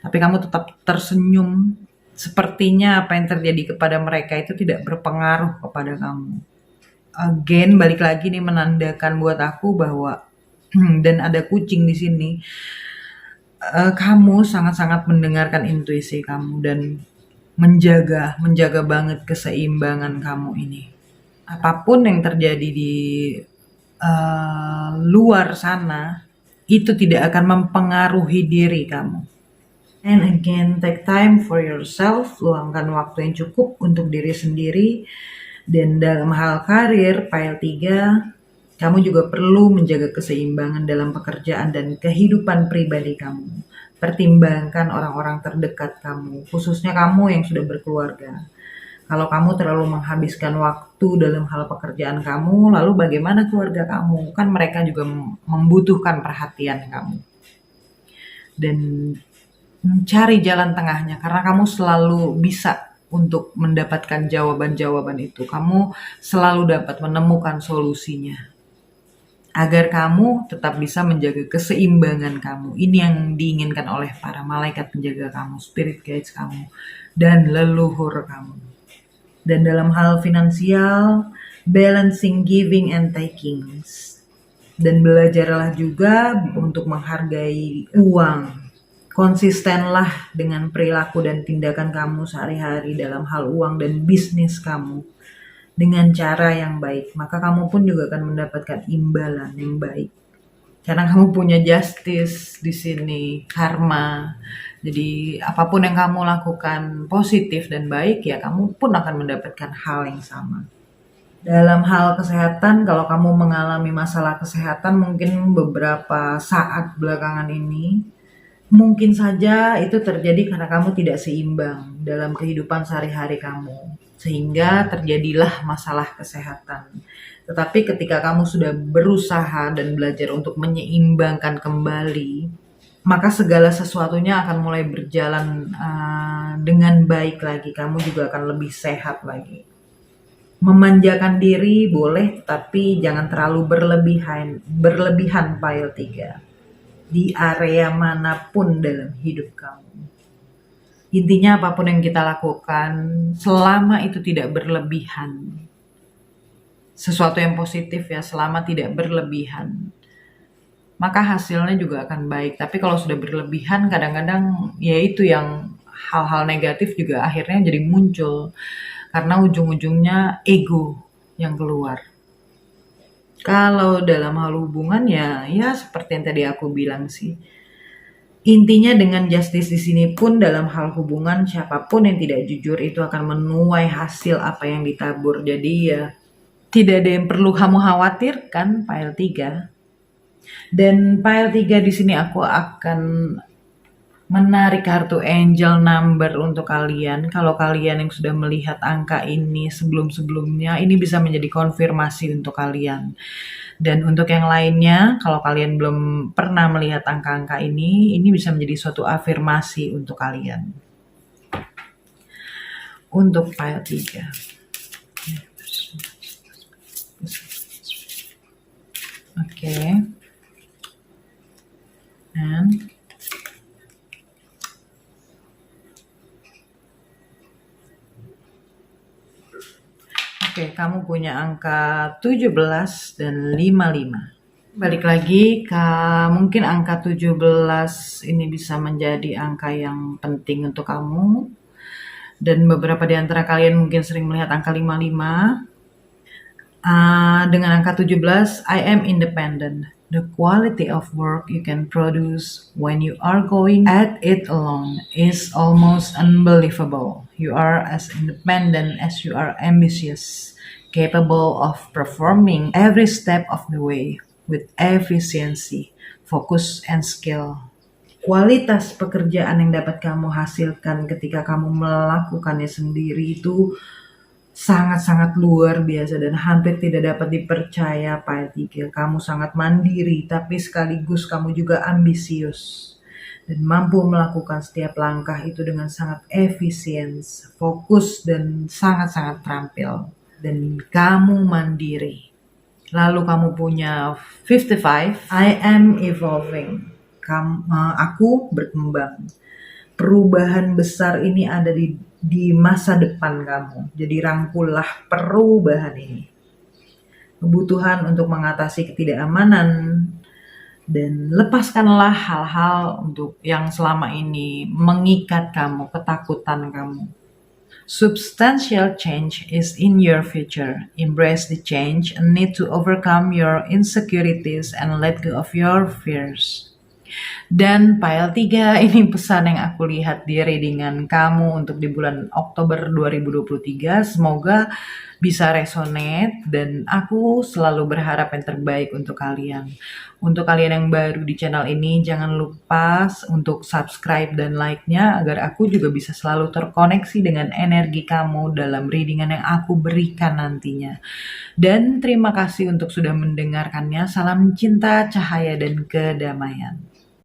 tapi kamu tetap tersenyum. Sepertinya apa yang terjadi kepada mereka itu tidak berpengaruh kepada kamu. Again, balik lagi nih menandakan buat aku bahwa dan ada kucing di sini. Kamu sangat-sangat mendengarkan intuisi kamu dan menjaga banget keseimbangan kamu ini. Apapun yang terjadi di luar sana itu tidak akan mempengaruhi diri kamu. And again, take time for yourself, luangkan waktu yang cukup untuk diri sendiri. Dan dalam hal karir, pile 3, kamu juga perlu menjaga keseimbangan dalam pekerjaan dan kehidupan pribadi kamu. Pertimbangkan orang-orang terdekat kamu, khususnya kamu yang sudah berkeluarga. Kalau kamu terlalu menghabiskan waktu dalam hal pekerjaan kamu, lalu bagaimana keluarga kamu? Kan mereka juga membutuhkan perhatian kamu. Dan mencari jalan tengahnya, karena kamu selalu bisa untuk mendapatkan jawaban-jawaban itu. Kamu selalu dapat menemukan solusinya. Agar kamu tetap bisa menjaga keseimbangan kamu. Ini yang diinginkan oleh para malaikat penjaga kamu, spirit guides kamu, dan leluhur kamu. Dan dalam hal finansial, balancing giving and taking. Dan belajarlah juga untuk menghargai uang. Konsistenlah dengan perilaku dan tindakan kamu sehari-hari dalam hal uang dan bisnis kamu dengan cara yang baik, maka kamu pun juga akan mendapatkan imbalan yang baik. Karena kamu punya justice di sini, karma. Jadi apapun yang kamu lakukan positif dan baik, ya kamu pun akan mendapatkan hal yang sama. Dalam hal kesehatan, kalau kamu mengalami masalah kesehatan mungkin beberapa saat belakangan ini, mungkin saja itu terjadi karena kamu tidak seimbang dalam kehidupan sehari-hari kamu, sehingga terjadilah masalah kesehatan. Tetapi ketika kamu sudah berusaha dan belajar untuk menyeimbangkan kembali, maka segala sesuatunya akan mulai berjalan dengan baik lagi. Kamu juga akan lebih sehat lagi. Memanjakan diri boleh, tapi jangan terlalu berlebihan pile 3. Di area manapun dalam hidup kamu. Intinya apapun yang kita lakukan, selama itu tidak berlebihan. Sesuatu yang positif ya, selama tidak berlebihan. Maka hasilnya juga akan baik. Tapi kalau sudah berlebihan, kadang-kadang ya itu yang hal-hal negatif juga akhirnya jadi muncul. Karena ujung-ujungnya ego yang keluar. Kalau dalam hal hubungan ya seperti yang tadi aku bilang sih. Intinya dengan justice di sini pun dalam hal hubungan, siapapun yang tidak jujur itu akan menuai hasil apa yang ditabur. Jadi ya tidak ada yang perlu kamu khawatirkan pile 3. Dan pile 3 di sini aku akan menarik kartu angel number untuk kalian. Kalau kalian yang sudah melihat angka ini sebelum-sebelumnya, ini bisa menjadi konfirmasi untuk kalian. Dan untuk yang lainnya, kalau kalian belum pernah melihat angka-angka ini bisa menjadi suatu afirmasi untuk kalian. Untuk pile 3. Oke. And Oke, kamu punya angka 17 dan 55. Balik lagi, mungkin angka 17 ini bisa menjadi angka yang penting untuk kamu. Dan beberapa di antara kalian mungkin sering melihat angka 55. Dengan angka 17, I am independent. The quality of work you can produce when you are going at it alone is almost unbelievable. You are as independent as you are ambitious, capable of performing every step of the way with efficiency, focus, and skill. Kualitas pekerjaan yang dapat kamu hasilkan ketika kamu melakukannya sendiri itu sangat-sangat luar biasa dan hampir tidak dapat dipercaya, Pak Etika. Kamu sangat mandiri, tapi sekaligus kamu juga ambisius dan mampu melakukan setiap langkah itu dengan sangat efisien, fokus, dan sangat-sangat terampil. Dan kamu mandiri. Lalu kamu punya 55, I am evolving. Aku berkembang. Perubahan besar ini ada di masa depan kamu. Jadi rangkullah perubahan ini. Kebutuhan untuk mengatasi ketidakamanan dan lepaskanlah hal-hal untuk yang selama ini mengikat kamu, ketakutan kamu. Substantial change is in your future. Embrace the change and need to overcome your insecurities and let go of your fears. Dan pile 3 ini pesan yang aku lihat di readingan kamu untuk di bulan Oktober 2023. Semoga bisa resonate dan aku selalu berharap yang terbaik untuk kalian. Untuk kalian yang baru di channel ini, jangan lupa untuk subscribe dan like-nya agar aku juga bisa selalu terkoneksi dengan energi kamu dalam readingan yang aku berikan nantinya. Dan terima kasih untuk sudah mendengarkannya. Salam cinta, cahaya, dan kedamaian.